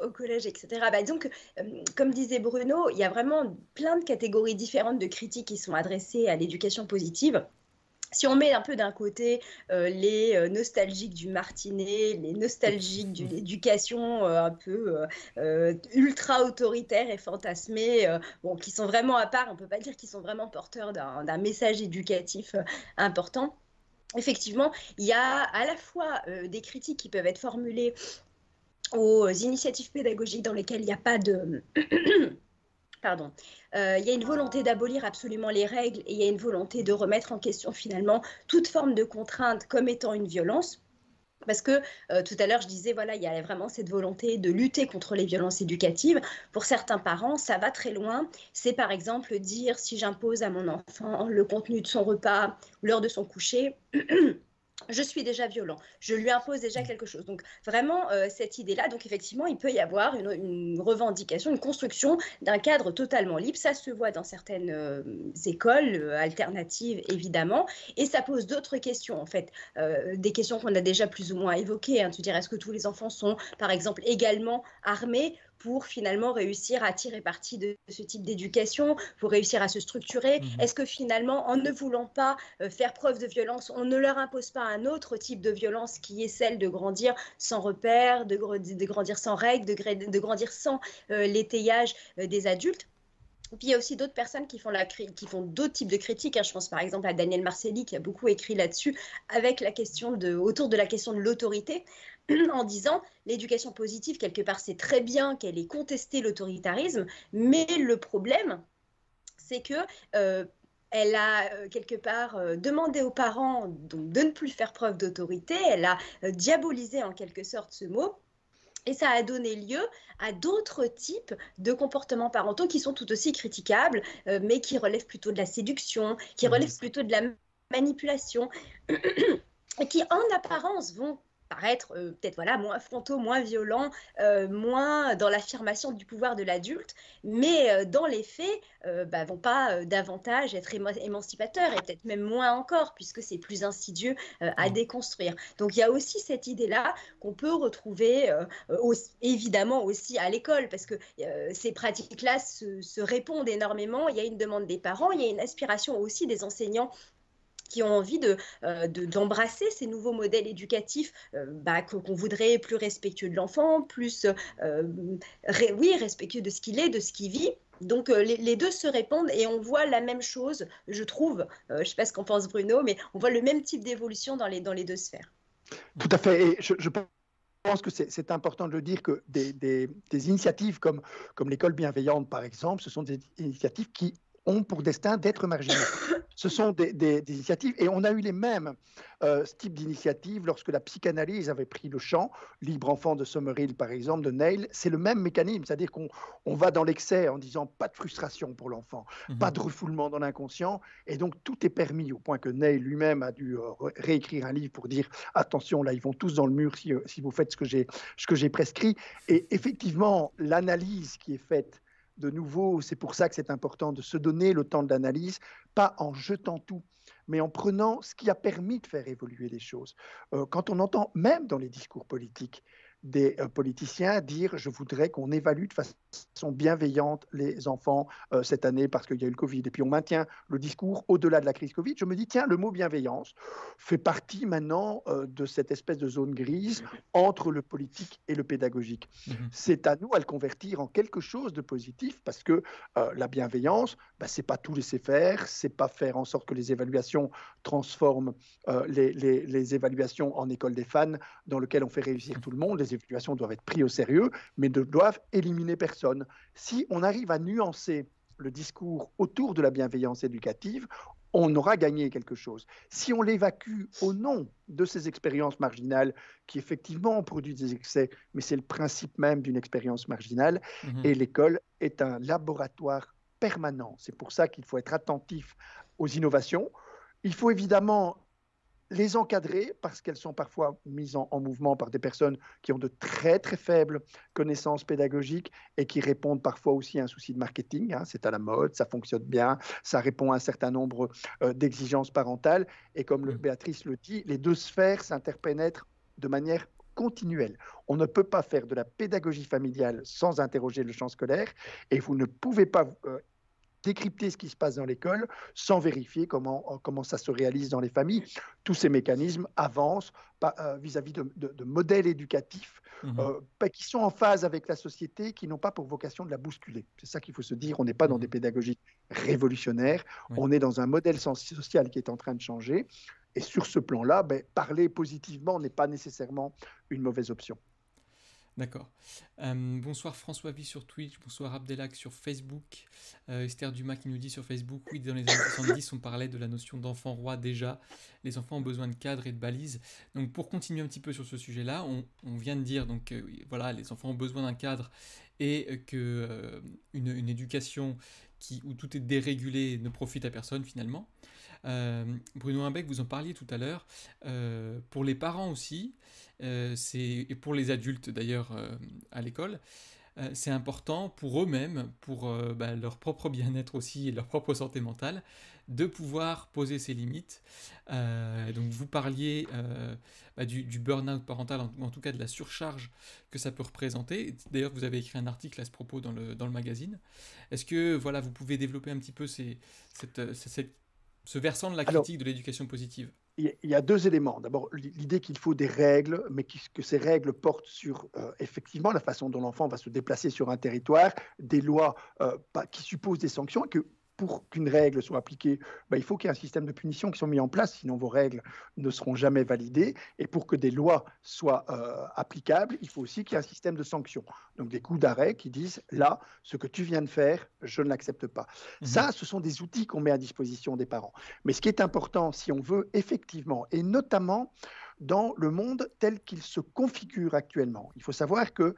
au collège, etc. Donc, comme disait Bruno, il y a vraiment plein de catégories différentes de critiques qui sont adressées à l'éducation positive. Si on met un peu d'un côté les nostalgiques du Martinet, les nostalgiques d'une éducation un peu ultra autoritaire et fantasmée, qui sont vraiment à part, on ne peut pas dire qu'ils sont vraiment porteurs d'un message éducatif important. Effectivement, il y a à la fois des critiques qui peuvent être formulées aux initiatives pédagogiques dans lesquelles il n'y a pas de... Pardon. Il y a une volonté d'abolir absolument les règles et il y a une volonté de remettre en question finalement toute forme de contrainte comme étant une violence. Parce que tout à l'heure, je disais, voilà, il y a vraiment cette volonté de lutter contre les violences éducatives. Pour certains parents, ça va très loin. C'est par exemple dire, si j'impose à mon enfant le contenu de son repas, l'heure de son coucher, je suis déjà violent, je lui impose déjà quelque chose. Donc vraiment, cette idée-là, donc effectivement, il peut y avoir une revendication, une construction d'un cadre totalement libre. Ça se voit dans certaines écoles alternatives, évidemment, et ça pose d'autres questions, en fait, des questions qu'on a déjà plus ou moins évoquées. Hein, dire, est-ce que tous les enfants sont, par exemple, également armés pour finalement réussir à tirer parti de ce type d'éducation, pour réussir à se structurer? Est-ce que finalement, en ne voulant pas faire preuve de violence, on ne leur impose pas un autre type de violence qui est celle de grandir sans repères, de grandir sans règles, de grandir sans l'étayage des adultes? Puis il y a aussi d'autres personnes qui font d'autres types de critiques. Hein. Je pense par exemple à Daniel Marcelli qui a beaucoup écrit là-dessus avec autour de la question de l'autorité, en disant l'éducation positive, quelque part, c'est très bien qu'elle ait contesté l'autoritarisme, mais le problème, c'est que elle a quelque part demandé aux parents donc, de ne plus faire preuve d'autorité, elle a diabolisé en quelque sorte ce mot. Et ça a donné lieu à d'autres types de comportements parentaux qui sont tout aussi critiquables, mais qui relèvent plutôt de la séduction, qui relèvent plutôt de la manipulation, et qui en apparence vont paraître peut-être moins frontaux, moins violents, moins dans l'affirmation du pouvoir de l'adulte, mais dans les faits, vont pas davantage être émancipateurs, et peut-être même moins encore, puisque c'est plus insidieux à déconstruire. Donc il y a aussi cette idée-là qu'on peut retrouver évidemment aussi à l'école, parce que ces pratiques-là se répondent énormément. Il y a une demande des parents, il y a une aspiration aussi des enseignants qui ont envie d'embrasser ces nouveaux modèles éducatifs qu'on voudrait plus respectueux de l'enfant, plus respectueux de ce qu'il est, de ce qu'il vit. Donc les deux se répondent et on voit la même chose, je trouve, je ne sais pas ce qu'en pense Bruno, mais on voit le même type d'évolution dans les deux sphères. Tout à fait. Et je pense que c'est important de le dire que des initiatives comme l'école bienveillante, par exemple, ce sont des initiatives qui ont pour destin d'être marginaux. Ce sont des initiatives, et on a eu les mêmes ce type d'initiative lorsque la psychanalyse avait pris le champ. Libre enfant de Summerhill, par exemple, de Neil, c'est le même mécanisme, c'est-à-dire qu'on va dans l'excès en disant pas de frustration pour l'enfant, pas de refoulement dans l'inconscient, et donc tout est permis, au point que Neil lui-même a dû réécrire un livre pour dire attention, là ils vont tous dans le mur si vous faites ce que j'ai prescrit. Et effectivement, l'analyse qui est faite, de nouveau, c'est pour ça que c'est important de se donner le temps de l'analyse, pas en jetant tout, mais en prenant ce qui a permis de faire évoluer les choses. Quand on entend, même dans les discours politiques, des politiciens dire « je voudrais qu'on évalue de façon bienveillante les enfants cette année parce qu'il y a eu le Covid ». Et puis on maintient le discours au-delà de la crise Covid. Je me dis, tiens, le mot bienveillance fait partie maintenant de cette espèce de zone grise entre le politique et le pédagogique. C'est à nous à le convertir en quelque chose de positif, parce que la bienveillance, ce n'est pas tout laisser faire, ce n'est pas faire en sorte que les évaluations transforment les évaluations en école des fans dans lequel on fait réussir tout le monde. Les évaluations doivent être prises au sérieux, mais ne doivent éliminer personne. Si on arrive à nuancer le discours autour de la bienveillance éducative, on aura gagné quelque chose. Si on l'évacue au nom de ces expériences marginales qui effectivement ont produit des excès, mais c'est le principe même d'une expérience marginale, et l'école est un laboratoire permanent. C'est pour ça qu'il faut être attentif aux innovations. Il faut évidemment les encadrer, parce qu'elles sont parfois mises en mouvement par des personnes qui ont de très très faibles connaissances pédagogiques et qui répondent parfois aussi à un souci de marketing. C'est à la mode, ça fonctionne bien, ça répond à un certain nombre d'exigences parentales. Et comme Béatrice le dit, les deux sphères s'interpénètrent de manière continuelle. On ne peut pas faire de la pédagogie familiale sans interroger le champ scolaire, et vous ne pouvez pas décrypter ce qui se passe dans l'école sans vérifier comment ça se réalise dans les familles. Tous ces mécanismes avancent vis-à-vis de modèles éducatifs qui sont en phase avec la société, qui n'ont pas pour vocation de la bousculer. C'est ça qu'il faut se dire. On n'est pas dans des pédagogies révolutionnaires, on est dans un modèle social qui est en train de changer. Et sur ce plan-là, parler positivement n'est pas nécessairement une mauvaise option. D'accord. Bonsoir François V sur Twitch, bonsoir Abdelak sur Facebook, Esther Dumas qui nous dit sur Facebook, oui, dans les années 70 on parlait de la notion d'enfant roi déjà, les enfants ont besoin de cadres et de balises. Donc pour continuer un petit peu sur ce sujet-là, on vient de dire donc voilà, les enfants ont besoin d'un cadre et que une éducation où tout est dérégulé ne profite à personne finalement. Bruno Imbeck, vous en parliez tout à l'heure, pour les parents aussi, et pour les adultes d'ailleurs à l'école, c'est important pour eux-mêmes, pour leur propre bien-être aussi et leur propre santé mentale, de pouvoir poser ses limites. Donc vous parliez du burn-out parental, en tout cas de la surcharge que ça peut représenter. D'ailleurs, vous avez écrit un article à ce propos dans le magazine. Est-ce que voilà, vous pouvez développer un petit peu ce versant de la critique de l'éducation positive? Il y a deux éléments. D'abord, l'idée qu'il faut des règles, mais que ces règles portent sur effectivement la façon dont l'enfant va se déplacer sur un territoire, des lois qui supposent des sanctions, et que pour qu'une règle soit appliquée, il faut qu'il y ait un système de punition qui soit mis en place, sinon vos règles ne seront jamais validées. Et pour que des lois soient applicables, il faut aussi qu'il y ait un système de sanctions. Donc des coups d'arrêt qui disent « là, ce que tu viens de faire, je ne l'accepte pas ». Ça, ce sont des outils qu'on met à disposition des parents. Mais ce qui est important, si on veut effectivement, et notamment dans le monde tel qu'il se configure actuellement, il faut savoir que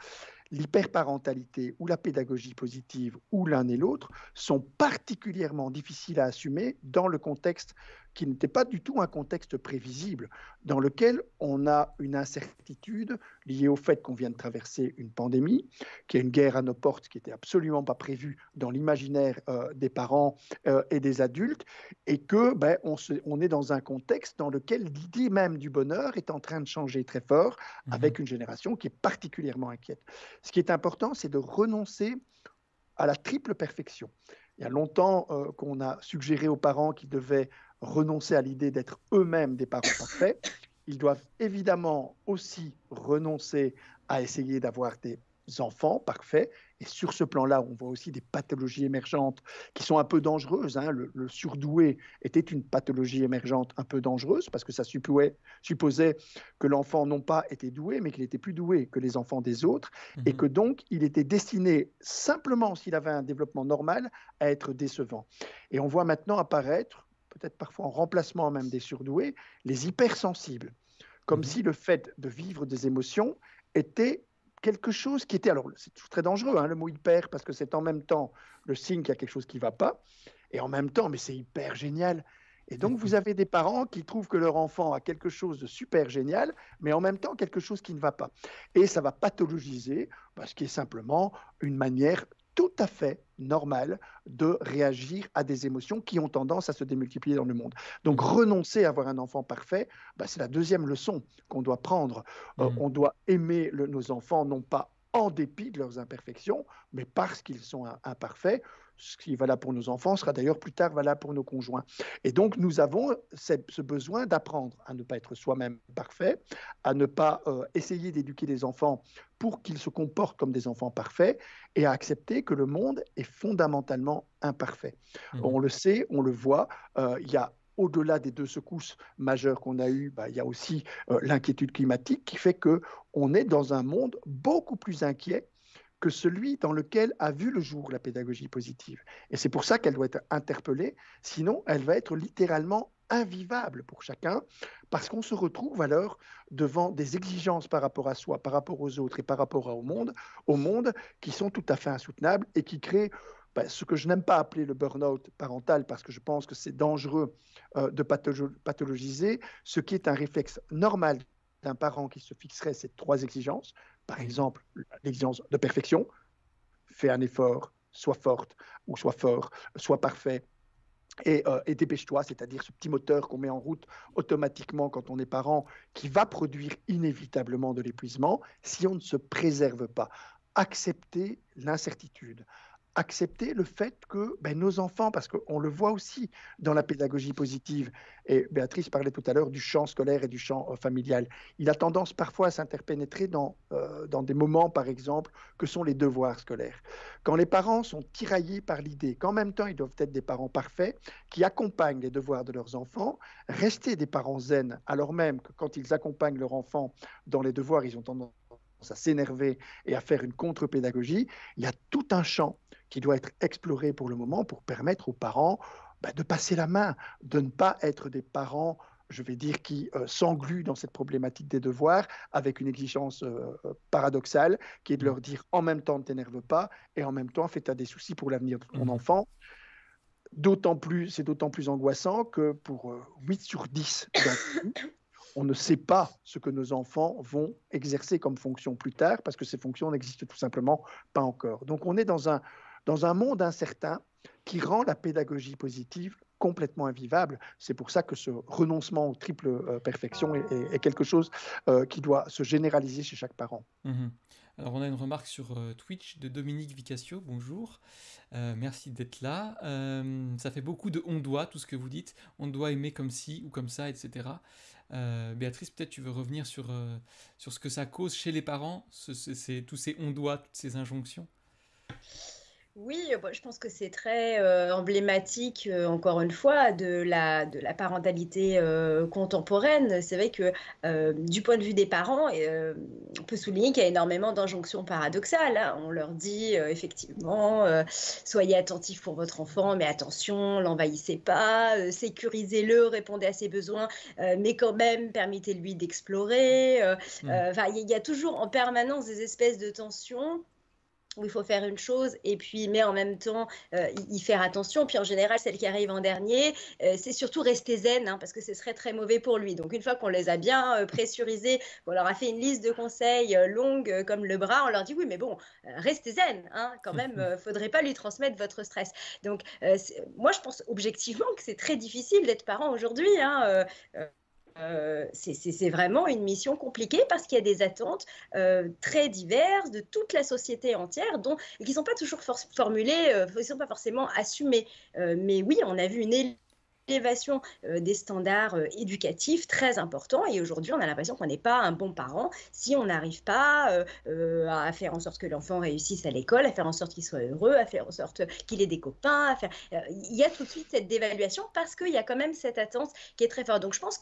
l'hyperparentalité ou la pédagogie positive ou l'un et l'autre sont particulièrement difficiles à assumer dans le contexte qui n'était pas du tout un contexte prévisible, dans lequel on a une incertitude liée au fait qu'on vient de traverser une pandémie, qu'il y a une guerre à nos portes qui n'était absolument pas prévue dans l'imaginaire des parents et des adultes, et que on est dans un contexte dans lequel l'idée même du bonheur est en train de changer très fort, avec une génération qui est particulièrement inquiète. Ce qui est important, c'est de renoncer à la triple perfection. Il y a longtemps qu'on a suggéré aux parents qu'ils devaient renoncer à l'idée d'être eux-mêmes des parents parfaits. Ils doivent évidemment aussi renoncer à essayer d'avoir des enfants parfaits. Et sur ce plan-là, on voit aussi des pathologies émergentes qui sont un peu dangereuses, hein. Le surdoué était une pathologie émergente un peu dangereuse parce que ça supposait que l'enfant non pas était doué, mais qu'il était plus doué que les enfants des autres et que donc il était destiné simplement, s'il avait un développement normal, à être décevant. Et on voit maintenant apparaître, peut-être parfois en remplacement même des surdoués, les hypersensibles, comme si le fait de vivre des émotions était quelque chose qui était, alors c'est très dangereux, hein, le mot hyper, parce que c'est en même temps le signe qu'il y a quelque chose qui ne va pas, et en même temps, mais c'est hyper génial. Et donc, vous avez des parents qui trouvent que leur enfant a quelque chose de super génial, mais en même temps quelque chose qui ne va pas. Et ça va pathologiser, ce qui est simplement une manière tout à fait normale de réagir à des émotions qui ont tendance à se démultiplier dans le monde. Donc, renoncer à avoir un enfant parfait, c'est la deuxième leçon qu'on doit prendre. On doit aimer nos enfants, non pas en dépit de leurs imperfections, mais parce qu'ils sont imparfaits. Ce qui est valable pour nos enfants sera d'ailleurs plus tard valable pour nos conjoints. Et donc, nous avons ce besoin d'apprendre à ne pas être soi-même parfait, à ne pas essayer d'éduquer les enfants pour qu'ils se comportent comme des enfants parfaits et à accepter que le monde est fondamentalement imparfait. On le sait, on le voit, il y a au-delà des 2 secousses majeures qu'on a eues, il y a aussi l'inquiétude climatique qui fait qu'on est dans un monde beaucoup plus inquiet que celui dans lequel a vu le jour la pédagogie positive. Et c'est pour ça qu'elle doit être interpellée, sinon elle va être littéralement invivable pour chacun, parce qu'on se retrouve alors devant des exigences par rapport à soi, par rapport aux autres et par rapport au monde qui sont tout à fait insoutenables et qui créent ce que je n'aime pas appeler le burn-out parental, parce que je pense que c'est dangereux de pathologiser, ce qui est un réflexe normal d'un parent qui se fixerait ces 3 exigences. Par exemple, l'exigence de perfection, fais un effort, sois forte ou sois fort, sois parfait et dépêche-toi, c'est-à-dire ce petit moteur qu'on met en route automatiquement quand on est parent qui va produire inévitablement de l'épuisement si on ne se préserve pas. Accepter l'incertitude. Accepter le fait que nos enfants, parce qu'on le voit aussi dans la pédagogie positive, et Béatrice parlait tout à l'heure du champ scolaire et du champ familial, il a tendance parfois à s'interpénétrer dans des moments, par exemple, que sont les devoirs scolaires. Quand les parents sont tiraillés par l'idée qu'en même temps, ils doivent être des parents parfaits, qui accompagnent les devoirs de leurs enfants, rester des parents zen, alors même que quand ils accompagnent leur enfant dans les devoirs, ils ont tendance à s'énerver et à faire une contre-pédagogie, il y a tout un champ qui doit être exploré pour le moment pour permettre aux parents de passer la main, de ne pas être des parents, je vais dire, qui s'engluent dans cette problématique des devoirs avec une exigence paradoxale qui est de leur dire en même temps ne t'énerve pas et en même temps fais-toi des soucis pour l'avenir de ton enfant. C'est d'autant plus angoissant que pour 8 sur 10 d'entre nous, on ne sait pas ce que nos enfants vont exercer comme fonction plus tard parce que ces fonctions n'existent tout simplement pas encore. Donc on est dans un monde incertain qui rend la pédagogie positive complètement invivable. C'est pour ça que ce renoncement aux triple perfections est quelque chose qui doit se généraliser chez chaque parent. Alors on a une remarque sur Twitch de Dominique Vicassio, bonjour, merci d'être là. Ça fait beaucoup de on doit, tout ce que vous dites, on doit aimer comme ci ou comme ça, etc. Béatrice, peut-être tu veux revenir sur ce que ça cause chez les parents, tous ces on doit, toutes ces injonctions. Oui, je pense que c'est très emblématique, encore une fois, de la parentalité contemporaine. C'est vrai que du point de vue des parents, on peut souligner qu'il y a énormément d'injonctions paradoxales, hein. On leur dit effectivement, soyez attentifs pour votre enfant, mais attention, l'envahissez pas, sécurisez-le, répondez à ses besoins, mais quand même, permettez-lui d'explorer. Il y a toujours en permanence des espèces de tensions où il faut faire une chose et puis mais en même temps y faire attention. Puis en général, celle qui arrive en dernier, c'est surtout rester zen, hein, parce que ce serait très mauvais pour lui. Donc une fois qu'on les a bien pressurisés, on leur a fait une liste de conseils longue comme le bras, on leur dit oui mais bon, restez zen, hein, quand même, faudrait pas lui transmettre votre stress. Donc moi je pense objectivement que c'est très difficile d'être parent aujourd'hui, hein, c'est vraiment une mission compliquée parce qu'il y a des attentes très diverses de toute la société entière qui ne sont pas toujours formulées, qui ne sont pas forcément assumées. Mais oui, on a vu une élévation des standards éducatifs très importants. Et aujourd'hui, on a l'impression qu'on n'est pas un bon parent si on n'arrive pas à faire en sorte que l'enfant réussisse à l'école, à faire en sorte qu'il soit heureux, à faire en sorte qu'il ait des copains. Il y a tout de suite cette dévaluation parce qu'il y a quand même cette attente qui est très forte. Donc, je pense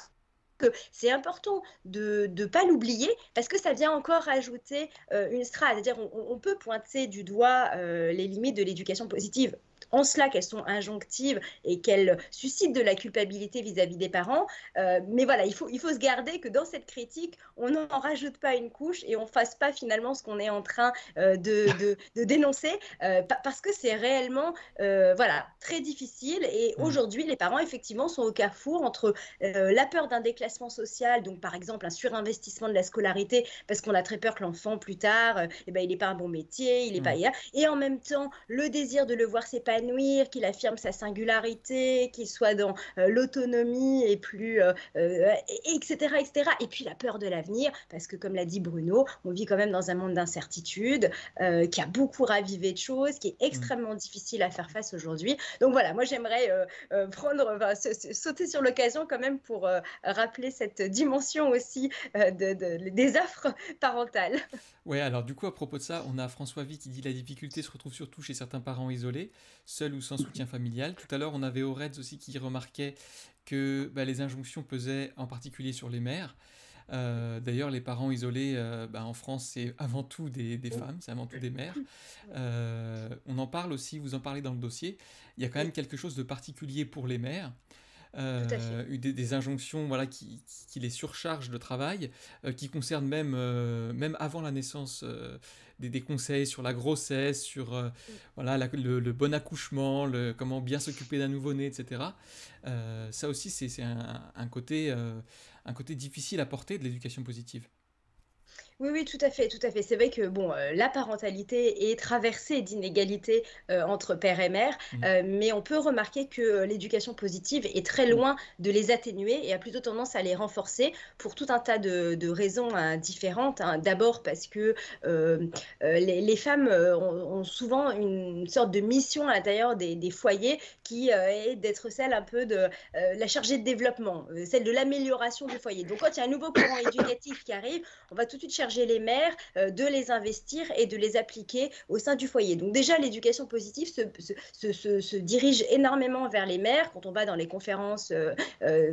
que c'est important de ne pas l'oublier parce que ça vient encore rajouter une strate. C'est-à-dire on peut pointer du doigt les limites de l'éducation positive en cela qu'elles sont injonctives et qu'elles suscitent de la culpabilité vis-à-vis des parents. Mais voilà, il faut se garder que dans cette critique, on n'en rajoute pas une couche et on ne fasse pas finalement ce qu'on est en train de dénoncer parce que c'est réellement voilà, très difficile. Et aujourd'hui, les parents, effectivement, sont au carrefour entre la peur d'un déclassement social, donc par exemple un surinvestissement de la scolarité parce qu'on a très peur que l'enfant, plus tard, il n'est pas un bon métier, il n'est pas... Et en même temps, le désir de le voir s'épanouir, qu'il affirme sa singularité, qu'il soit dans l'autonomie et plus, etc., etc. Et puis la peur de l'avenir, parce que comme l'a dit Bruno, on vit quand même dans un monde d'incertitude, qui a beaucoup ravivé de choses, qui est extrêmement difficile à faire face aujourd'hui. Donc voilà, moi j'aimerais sauter sur l'occasion quand même pour rappeler cette dimension aussi des affres parentales. Ouais, alors du coup, à propos de ça, on a François Vie qui dit la difficulté se retrouve surtout chez certains parents isolés, seuls ou sans soutien familial. Tout à l'heure, on avait Oreds aussi qui remarquait que les injonctions pesaient en particulier sur les mères. D'ailleurs, les parents isolés en France, c'est avant tout des femmes, c'est avant tout des mères. On en parle aussi, vous en parlez dans le dossier. Il y a quand même quelque chose de particulier pour les mères. Des injonctions qui les surchargent de travail, qui concernent même avant la naissance, des conseils sur la grossesse, sur le bon accouchement, comment bien s'occuper d'un nouveau-né, etc. Ça aussi, c'est un côté difficile à porter de l'éducation positive. Oui, oui, tout à fait, tout à fait. C'est vrai que la parentalité est traversée d'inégalités entre père et mère, mais on peut remarquer que l'éducation positive est très loin de les atténuer et a plutôt tendance à les renforcer pour tout un tas de raisons différentes. D'abord parce que les femmes ont souvent une sorte de mission à l'intérieur des foyers qui est d'être celle un peu de la chargée de développement, celle de l'amélioration du foyer. Donc quand il y a un nouveau courant éducatif qui arrive, on va tout de suite charger les mères de les investir et de les appliquer au sein du foyer. Donc déjà, l'éducation positive se dirige énormément vers les mères. Quand on va dans les conférences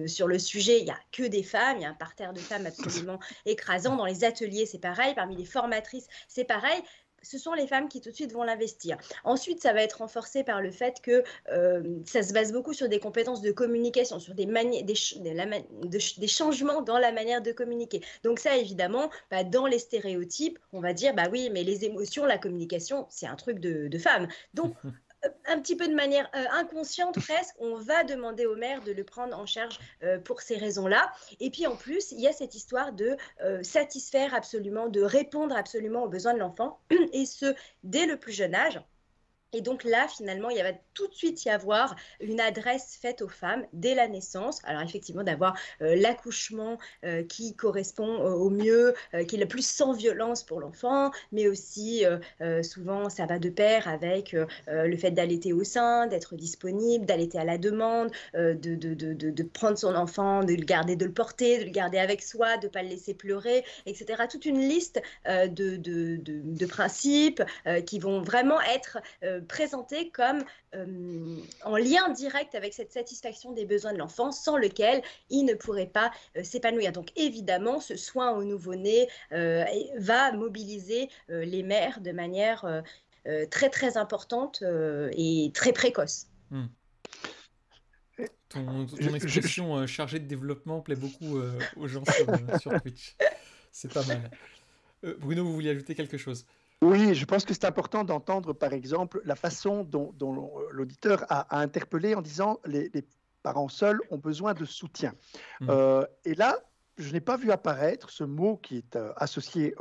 sur le sujet, il n'y a que des femmes, il y a un parterre de femmes absolument écrasant. Dans les ateliers, c'est pareil. Parmi les formatrices, c'est pareil. Ce sont les femmes qui tout de suite vont l'investir. Ensuite, ça va être renforcé par le fait que ça se base beaucoup sur des compétences de communication, sur des changements dans la manière de communiquer. Donc ça, évidemment, dans les stéréotypes, on va dire, oui, mais les émotions, la communication, c'est un truc de femmes. Donc, un petit peu de manière inconsciente presque, on va demander aux mères de le prendre en charge pour ces raisons-là. Et puis en plus, il y a cette histoire de satisfaire absolument, de répondre absolument aux besoins de l'enfant, et ce, dès le plus jeune âge. Et donc là, finalement, il va tout de suite y avoir une adresse faite aux femmes dès la naissance. Alors effectivement, d'avoir l'accouchement qui correspond au mieux, qui est le plus sans violence pour l'enfant, mais aussi souvent ça va de pair avec le fait d'allaiter au sein, d'être disponible, d'allaiter à la demande, de prendre son enfant, de le garder, de le porter, de le garder avec soi, de ne pas le laisser pleurer, etc. Toute une liste de principes qui vont vraiment être présenté comme en lien direct avec cette satisfaction des besoins de l'enfant, sans lequel il ne pourrait pas s'épanouir. Donc évidemment, ce soin au nouveau-né va mobiliser les mères de manière très très importante et très précoce. Ton expression chargée de développement plaît beaucoup aux gens sur Twitch. C'est pas mal. Bruno, vous vouliez ajouter quelque chose ? Oui, je pense que c'est important d'entendre, par exemple, la façon dont l'auditeur a interpellé en disant les parents seuls ont besoin de soutien. Et là, je n'ai pas vu apparaître ce mot qui est associé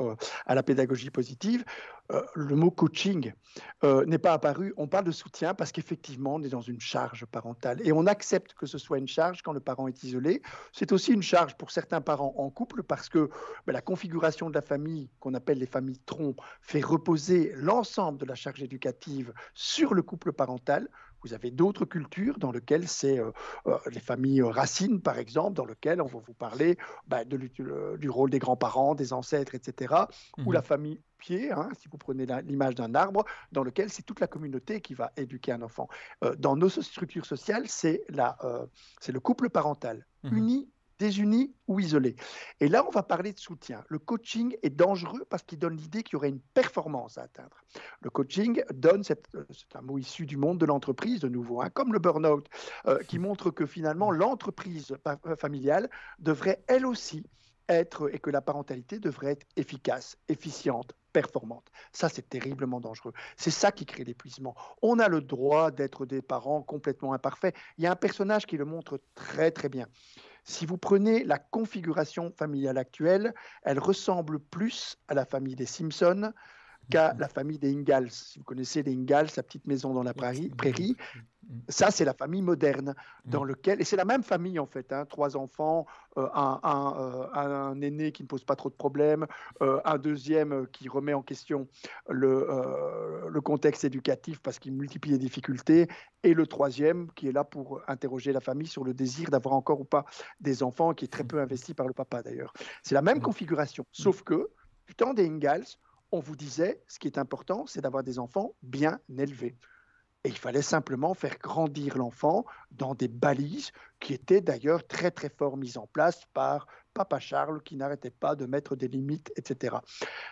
à la pédagogie positive. Le mot coaching n'est pas apparu. On parle de soutien parce qu'effectivement, on est dans une charge parentale. Et on accepte que ce soit une charge quand le parent est isolé. C'est aussi une charge pour certains parents en couple parce que la configuration de la famille, qu'on appelle les familles troncs, fait reposer l'ensemble de la charge éducative sur le couple parental. Vous avez d'autres cultures dans lesquelles c'est les familles racines, par exemple, dans lesquelles on va vous parler du rôle des grands-parents, des ancêtres, etc. Ou la famille pied, hein, si vous prenez l'image d'un arbre, dans lequel c'est toute la communauté qui va éduquer un enfant. Dans nos structures sociales, c'est le couple parental, uni, désunis ou isolés. Et là, on va parler de soutien. Le coaching est dangereux parce qu'il donne l'idée qu'il y aurait une performance à atteindre. Le coaching donne, c'est un mot issu du monde de l'entreprise, de nouveau, hein, comme le burn-out, qui montre que finalement, l'entreprise familiale devrait elle aussi être, et que la parentalité devrait être efficace, efficiente, performante. Ça, c'est terriblement dangereux. C'est ça qui crée l'épuisement. On a le droit d'être des parents complètement imparfaits. Il y a un personnage qui le montre très, très bien. Si vous prenez la configuration familiale actuelle, elle ressemble plus à la famille des Simpsons qu'à la famille des Ingalls. Si vous connaissez les Ingalls, la petite maison dans la prairie, ça, c'est la famille moderne, dans lequel, et c'est la même famille en fait, hein, 3 enfants, un aîné qui ne pose pas trop de problèmes, un deuxième qui remet en question le contexte éducatif parce qu'il multiplie les difficultés, et le troisième qui est là pour interroger la famille sur le désir d'avoir encore ou pas des enfants, qui est très peu investi par le papa d'ailleurs. C'est la même configuration, sauf que du temps des Ingalls, on vous disait, ce qui est important, c'est d'avoir des enfants bien élevés. Et il fallait simplement faire grandir l'enfant dans des balises qui étaient d'ailleurs très très fort mises en place par Papa Charles qui n'arrêtait pas de mettre des limites, etc.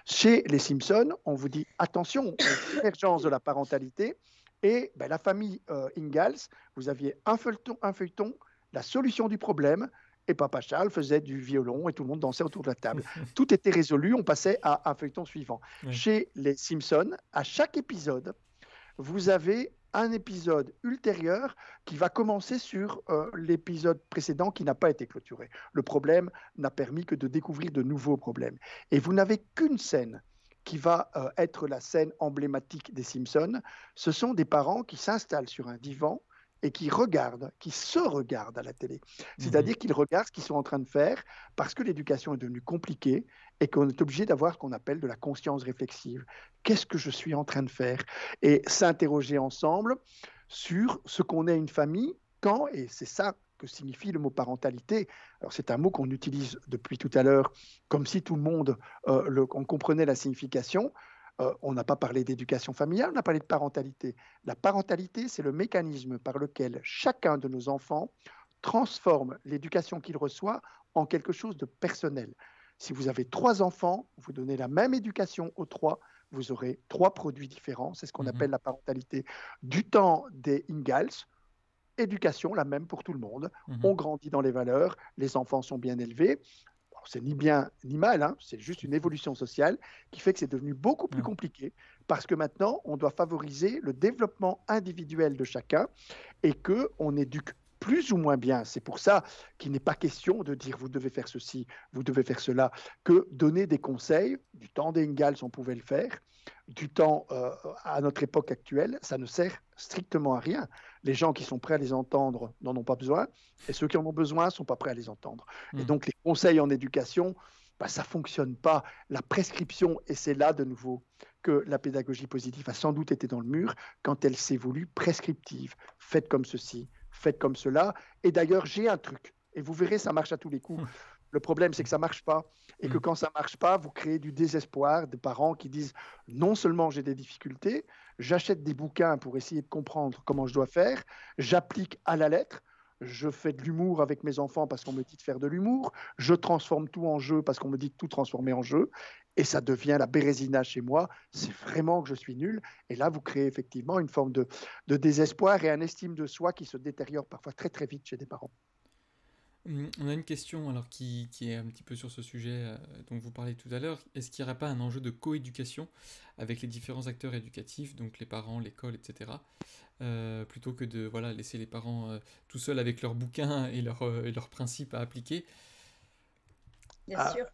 Chez les Simpsons, on vous dit attention aux divergences de la parentalité et la famille Ingalls, vous aviez un feuilleton, la solution du problème, et Papa Charles faisait du violon et tout le monde dansait autour de la table. Tout était résolu, on passait à un feuilleton suivant. Oui. Chez les Simpsons, à chaque épisode, vous avez un épisode ultérieur qui va commencer sur l'épisode précédent qui n'a pas été clôturé. Le problème n'a permis que de découvrir de nouveaux problèmes. Et vous n'avez qu'une scène qui va être la scène emblématique des Simpsons. Ce sont des parents qui s'installent sur un divan et qui se regardent à la télé. C'est-à-dire qu'ils regardent ce qu'ils sont en train de faire parce que l'éducation est devenue compliquée et qu'on est obligé d'avoir ce qu'on appelle de la conscience réflexive. Qu'est-ce que je suis en train de faire? Et s'interroger ensemble sur ce qu'on est une famille, quand, et c'est ça que signifie le mot parentalité. Alors c'est un mot qu'on utilise depuis tout à l'heure comme si tout le monde on comprenait la signification. On n'a pas parlé d'éducation familiale, on a parlé de parentalité. La parentalité, c'est le mécanisme par lequel chacun de nos enfants transforme l'éducation qu'il reçoit en quelque chose de personnel. Si vous avez 3 enfants, vous donnez la même éducation aux 3, vous aurez 3 produits différents. C'est ce qu'on appelle la parentalité. Du temps des Ingalls, éducation la même pour tout le monde. On grandit dans les valeurs, les enfants sont bien élevés. C'est ni bien ni mal, hein, c'est juste une évolution sociale qui fait que c'est devenu beaucoup plus compliqué parce que maintenant, on doit favoriser le développement individuel de chacun et qu'on éduque plus ou moins bien. C'est pour ça qu'il n'est pas question de dire vous devez faire ceci, vous devez faire cela, que donner des conseils. Du temps des Ingalls, on pouvait le faire. Du temps à notre époque actuelle, ça ne sert strictement à rien. Les gens qui sont prêts à les entendre n'en ont pas besoin, et ceux qui en ont besoin ne sont pas prêts à les entendre. Et donc les conseils en éducation, ça ne fonctionne pas. La prescription, et c'est là de nouveau que la pédagogie positive a sans doute été dans le mur quand elle s'est voulue prescriptive. Faites comme ceci, faites comme cela. Et d'ailleurs, j'ai un truc, et vous verrez, ça marche à tous les coups. Le problème, c'est que ça ne marche pas. Et que quand ça ne marche pas, vous créez du désespoir des parents qui disent non seulement j'ai des difficultés, j'achète des bouquins pour essayer de comprendre comment je dois faire, j'applique à la lettre, je fais de l'humour avec mes enfants parce qu'on me dit de faire de l'humour, je transforme tout en jeu parce qu'on me dit de tout transformer en jeu, et ça devient la bérésina chez moi, c'est vraiment que je suis nul. Et là, vous créez effectivement une forme de désespoir et une estime de soi qui se détériore parfois très très vite chez des parents. On a une question alors qui est un petit peu sur ce sujet dont vous parlez tout à l'heure. Est-ce qu'il n'y aurait pas un enjeu de coéducation avec les différents acteurs éducatifs, donc les parents, l'école, etc., plutôt que de laisser les parents tout seuls avec leurs bouquins et leurs principes à appliquer? Bien sûr.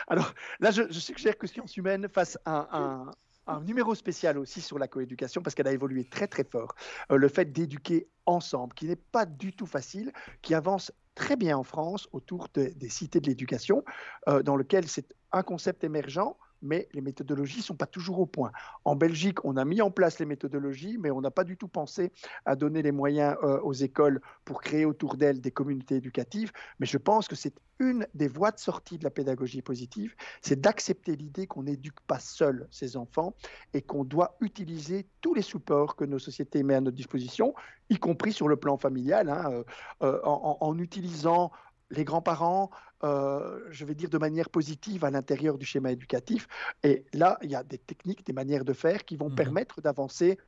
Alors là, je suggère que Sciences Humaines fasse un numéro spécial aussi sur la coéducation parce qu'elle a évolué très très fort. Le fait d'éduquer ensemble, qui n'est pas du tout facile, qui avance très bien en France autour des cités de l'éducation, dans lequel c'est un concept émergent, mais les méthodologies ne sont pas toujours au point. En Belgique, on a mis en place les méthodologies, mais on n'a pas du tout pensé à donner les moyens aux écoles pour créer autour d'elles des communautés éducatives. Mais je pense que c'est une des voies de sortie de la pédagogie positive, c'est d'accepter l'idée qu'on n'éduque pas seul ses enfants et qu'on doit utiliser tous les supports que nos sociétés mettent à notre disposition, y compris sur le plan familial, en utilisant les grands-parents, je vais dire de manière positive à l'intérieur du schéma éducatif. Et là, il y a des techniques, des manières de faire qui vont permettre d'avancer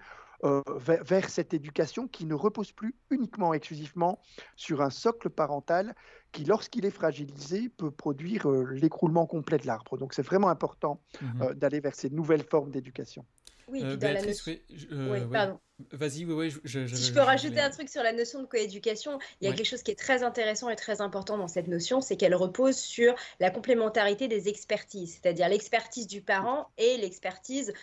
vers cette éducation qui ne repose plus uniquement, exclusivement sur un socle parental qui, lorsqu'il est fragilisé, peut produire l'écroulement complet de l'arbre. Donc c'est vraiment important d'aller vers ces nouvelles formes d'éducation. Oui, puis Béatrice, pardon. Vas-y, oui. Si je peux rajouter un truc sur la notion de coéducation, il y a quelque chose qui est très intéressant et très important dans cette notion, c'est qu'elle repose sur la complémentarité des expertises, c'est-à-dire l'expertise du parent et l'expertise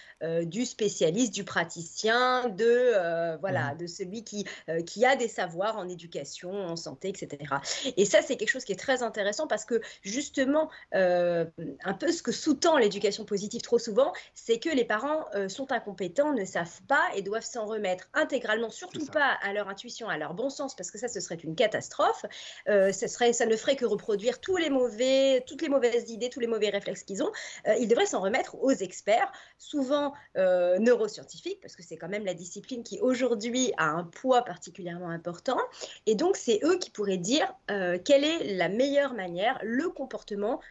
du spécialiste, du praticien, de celui qui a des savoirs en éducation, en santé, etc. Et ça, c'est quelque chose qui est très intéressant parce que justement, un peu ce que sous-tend l'éducation positive trop souvent, c'est que les parents sont incompétents, ne savent pas et doivent s'en remettre intégralement, surtout pas à leur intuition, à leur bon sens, parce que ça, ce serait une catastrophe. Ça ne ferait que reproduire toutes les mauvaises idées, tous les mauvais réflexes qu'ils ont. Ils devraient s'en remettre aux experts, souvent neuroscientifiques, parce que c'est quand même la discipline qui aujourd'hui a un poids particulièrement important. Et donc, c'est eux qui pourraient dire quelle est la meilleure manière, le comportement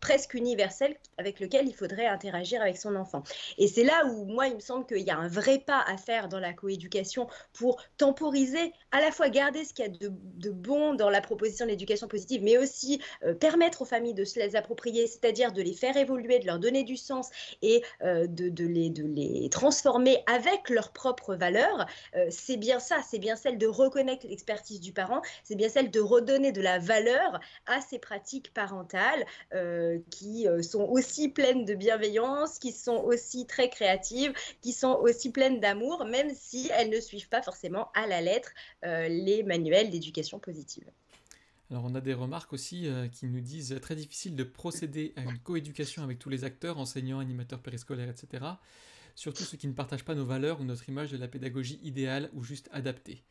presque universel avec lequel il faudrait interagir avec son enfant. Et c'est là où, moi, il me semble qu'il y a un vrai pas à faire dans la coéducation pour temporiser, à la fois garder ce qu'il y a de bon dans la proposition de l'éducation positive, mais aussi permettre aux familles de se les approprier, c'est-à-dire de les faire évoluer, de leur donner du sens et de les transformer avec leurs propres valeurs. C'est bien ça, c'est bien celle de reconnaître l'expertise du parent, c'est bien celle de redonner de la valeur à ces pratiques parentales qui sont aussi pleines de bienveillance, qui sont aussi très créatives, qui sont aussi pleines d'amour, même si elles ne suivent pas forcément à la lettre les manuels d'éducation positive. Alors on a des remarques aussi qui nous disent très difficile de procéder à une coéducation avec tous les acteurs, enseignants, animateurs périscolaires, etc. Surtout ceux qui ne partagent pas nos valeurs ou notre image de la pédagogie idéale ou juste adaptée.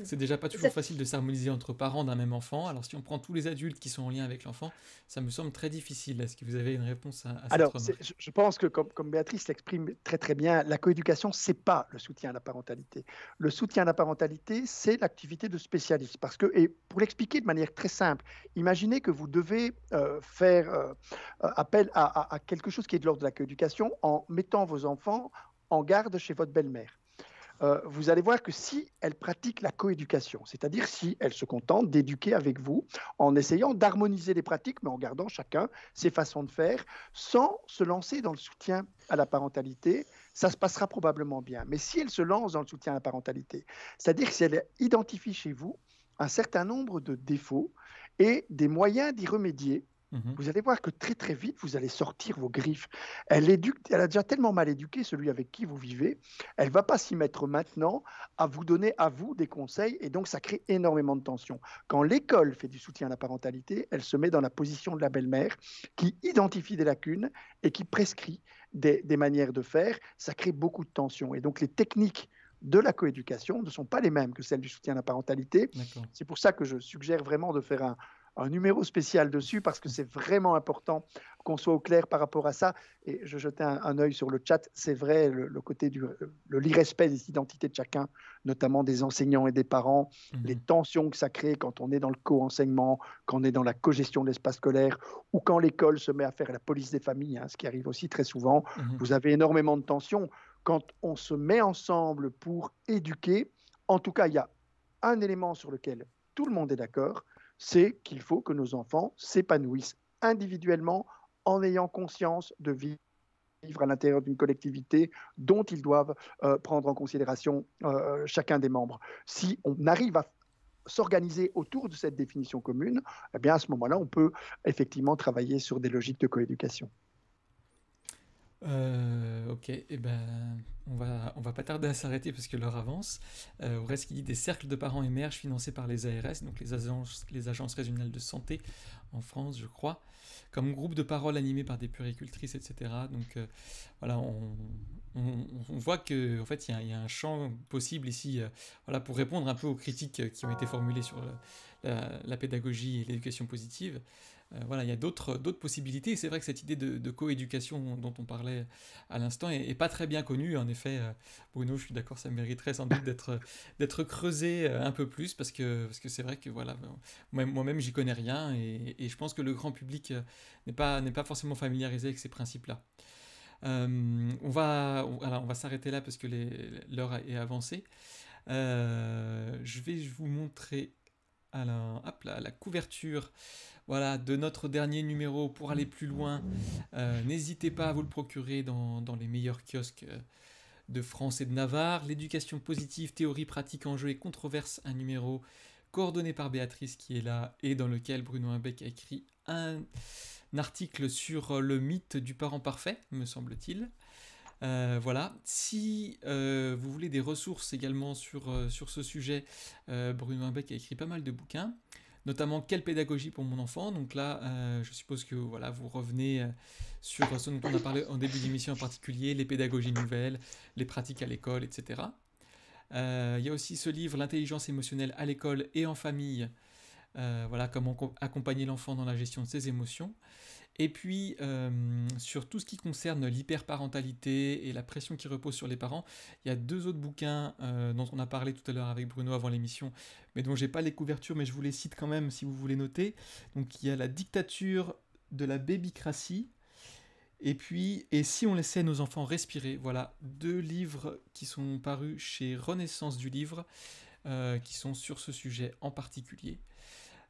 C'est déjà pas toujours facile de s'harmoniser entre parents d'un même enfant. Alors si on prend tous les adultes qui sont en lien avec l'enfant, ça me semble très difficile. Est-ce que vous avez une réponse à cette remarque ? Je pense que comme Béatrice l'exprime très très bien, la coéducation, c'est pas le soutien à la parentalité. Le soutien à la parentalité, c'est l'activité de spécialiste. Parce que, et pour l'expliquer de manière très simple, imaginez que vous devez faire appel à quelque chose qui est de l'ordre de la coéducation en mettant vos enfants en garde chez votre belle-mère. Vous allez voir que si elle pratique la coéducation, c'est-à-dire si elle se contente d'éduquer avec vous en essayant d'harmoniser les pratiques, mais en gardant chacun ses façons de faire, sans se lancer dans le soutien à la parentalité, ça se passera probablement bien. Mais si elle se lance dans le soutien à la parentalité, c'est-à-dire si elle identifie chez vous un certain nombre de défauts et des moyens d'y remédier, vous allez voir que très très vite, vous allez sortir vos griffes. Elle a déjà tellement mal éduqué celui avec qui vous vivez, elle ne va pas s'y mettre maintenant à vous donner à vous des conseils et donc ça crée énormément de tension. Quand l'école fait du soutien à la parentalité, elle se met dans la position de la belle-mère qui identifie des lacunes et qui prescrit des manières de faire. Ça crée beaucoup de tension et donc les techniques de la coéducation ne sont pas les mêmes que celles du soutien à la parentalité. C'est pour ça que je suggère vraiment de faire un numéro spécial dessus parce que c'est vraiment important qu'on soit au clair par rapport à ça. Et je jetais un œil sur le chat. C'est vrai, le côté l'irrespect des identités de chacun, notamment des enseignants et des parents, les tensions que ça crée quand on est dans le co-enseignement, quand on est dans la co-gestion de l'espace scolaire ou quand l'école se met à faire la police des familles, ce qui arrive aussi très souvent. Vous avez énormément de tensions. Quand on se met ensemble pour éduquer, en tout cas, il y a un élément sur lequel tout le monde est d'accord, c'est qu'il faut que nos enfants s'épanouissent individuellement en ayant conscience de vivre à l'intérieur d'une collectivité dont ils doivent prendre en considération chacun des membres. Si on arrive à s'organiser autour de cette définition commune, eh bien à ce moment-là, on peut effectivement travailler sur des logiques de coéducation. Ok, et ben, on va pas tarder à s'arrêter parce que l'heure avance. Au reste, qui dit des cercles de parents émergent financés par les ARS, donc les agences régionales de santé en France, je crois, comme groupe de parole animé par des puéricultrices, etc. Donc voilà, on voit que en fait, il y a un champ possible ici, voilà, pour répondre un peu aux critiques qui ont été formulées sur la pédagogie et l'éducation positive. Voilà, il y a d'autres possibilités. Et c'est vrai que cette idée de coéducation dont on parlait à l'instant est pas très bien connue. En effet, Bruno, je suis d'accord, ça mériterait sans doute d'être creusé un peu plus parce que c'est vrai que voilà, moi-même, j'y connais rien et je pense que le grand public n'est pas forcément familiarisé avec ces principes-là. On va s'arrêter là parce que l'heure est avancée. Je vais vous montrer hop là, la couverture, voilà, de notre dernier numéro. Pour aller plus loin, n'hésitez pas à vous le procurer dans les meilleurs kiosques de France et de Navarre. L'éducation positive, théorie, pratique, enjeux et controverses, un numéro coordonné par Béatrice qui est là et dans lequel Bruno Imbeck a écrit un article sur le mythe du parent parfait, me semble-t-il. Voilà. Si vous voulez des ressources également sur ce sujet, Bruno Imbeck a écrit pas mal de bouquins, notamment Quelle pédagogie pour mon enfant. Donc là, je suppose que voilà, vous revenez sur ce dont on a parlé en début d'émission en particulier, les pédagogies nouvelles, les pratiques à l'école, etc. Il y a aussi ce livre, L'intelligence émotionnelle à l'école et en famille. Voilà, comment accompagner l'enfant dans la gestion de ses émotions. Et puis, sur tout ce qui concerne l'hyperparentalité et la pression qui repose sur les parents, il y a 2 autres bouquins dont on a parlé tout à l'heure avec Bruno avant l'émission, mais dont j'ai pas les couvertures, mais je vous les cite quand même si vous voulez noter. Donc il y a La dictature de la babycratie, et puis Et si on laissait nos enfants respirer. Voilà, 2 livres qui sont parus chez Renaissance du livre, qui sont sur ce sujet en particulier.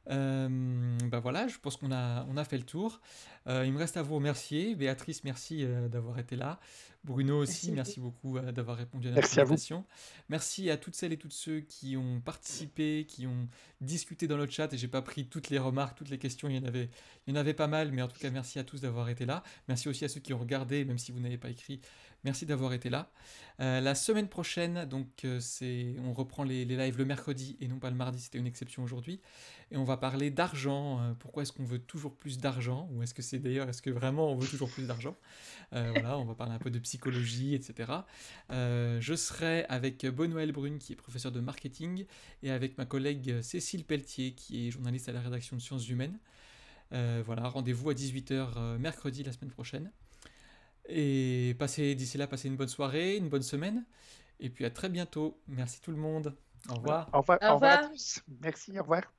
Bah voilà, je pense on a fait le tour. Il me reste à vous remercier. Béatrice, merci d'avoir été là. Bruno aussi, Merci. merci beaucoup d'avoir répondu à notre Merci à vous. invitation. Merci à toutes celles et tous ceux qui ont participé, qui ont discuté dans le chat. Et j'ai pas pris toutes les remarques, toutes les questions. Il y en avait pas mal, mais en tout cas, merci à tous d'avoir été là. Merci aussi à ceux qui ont regardé, même si vous n'avez pas écrit. Merci d'avoir été là. La semaine prochaine, donc on reprend les lives le mercredi et non pas le mardi. C'était une exception aujourd'hui. Et on va parler d'argent. Pourquoi est-ce qu'on veut toujours plus d'argent? Ou est-ce que vraiment on veut toujours plus d'argent? Voilà, on va parler un peu de psychologie, etc. Je serai avec Benoël Brune, qui est professeur de marketing, et avec ma collègue Cécile Pelletier, qui est journaliste à la rédaction de Sciences Humaines. Voilà, rendez-vous à 18h mercredi la semaine prochaine. Et d'ici là, passez une bonne soirée, une bonne semaine. Et puis à très bientôt. Merci tout le monde. Au revoir. Au revoir, Au au revoir à revoir. tous. Merci, au revoir.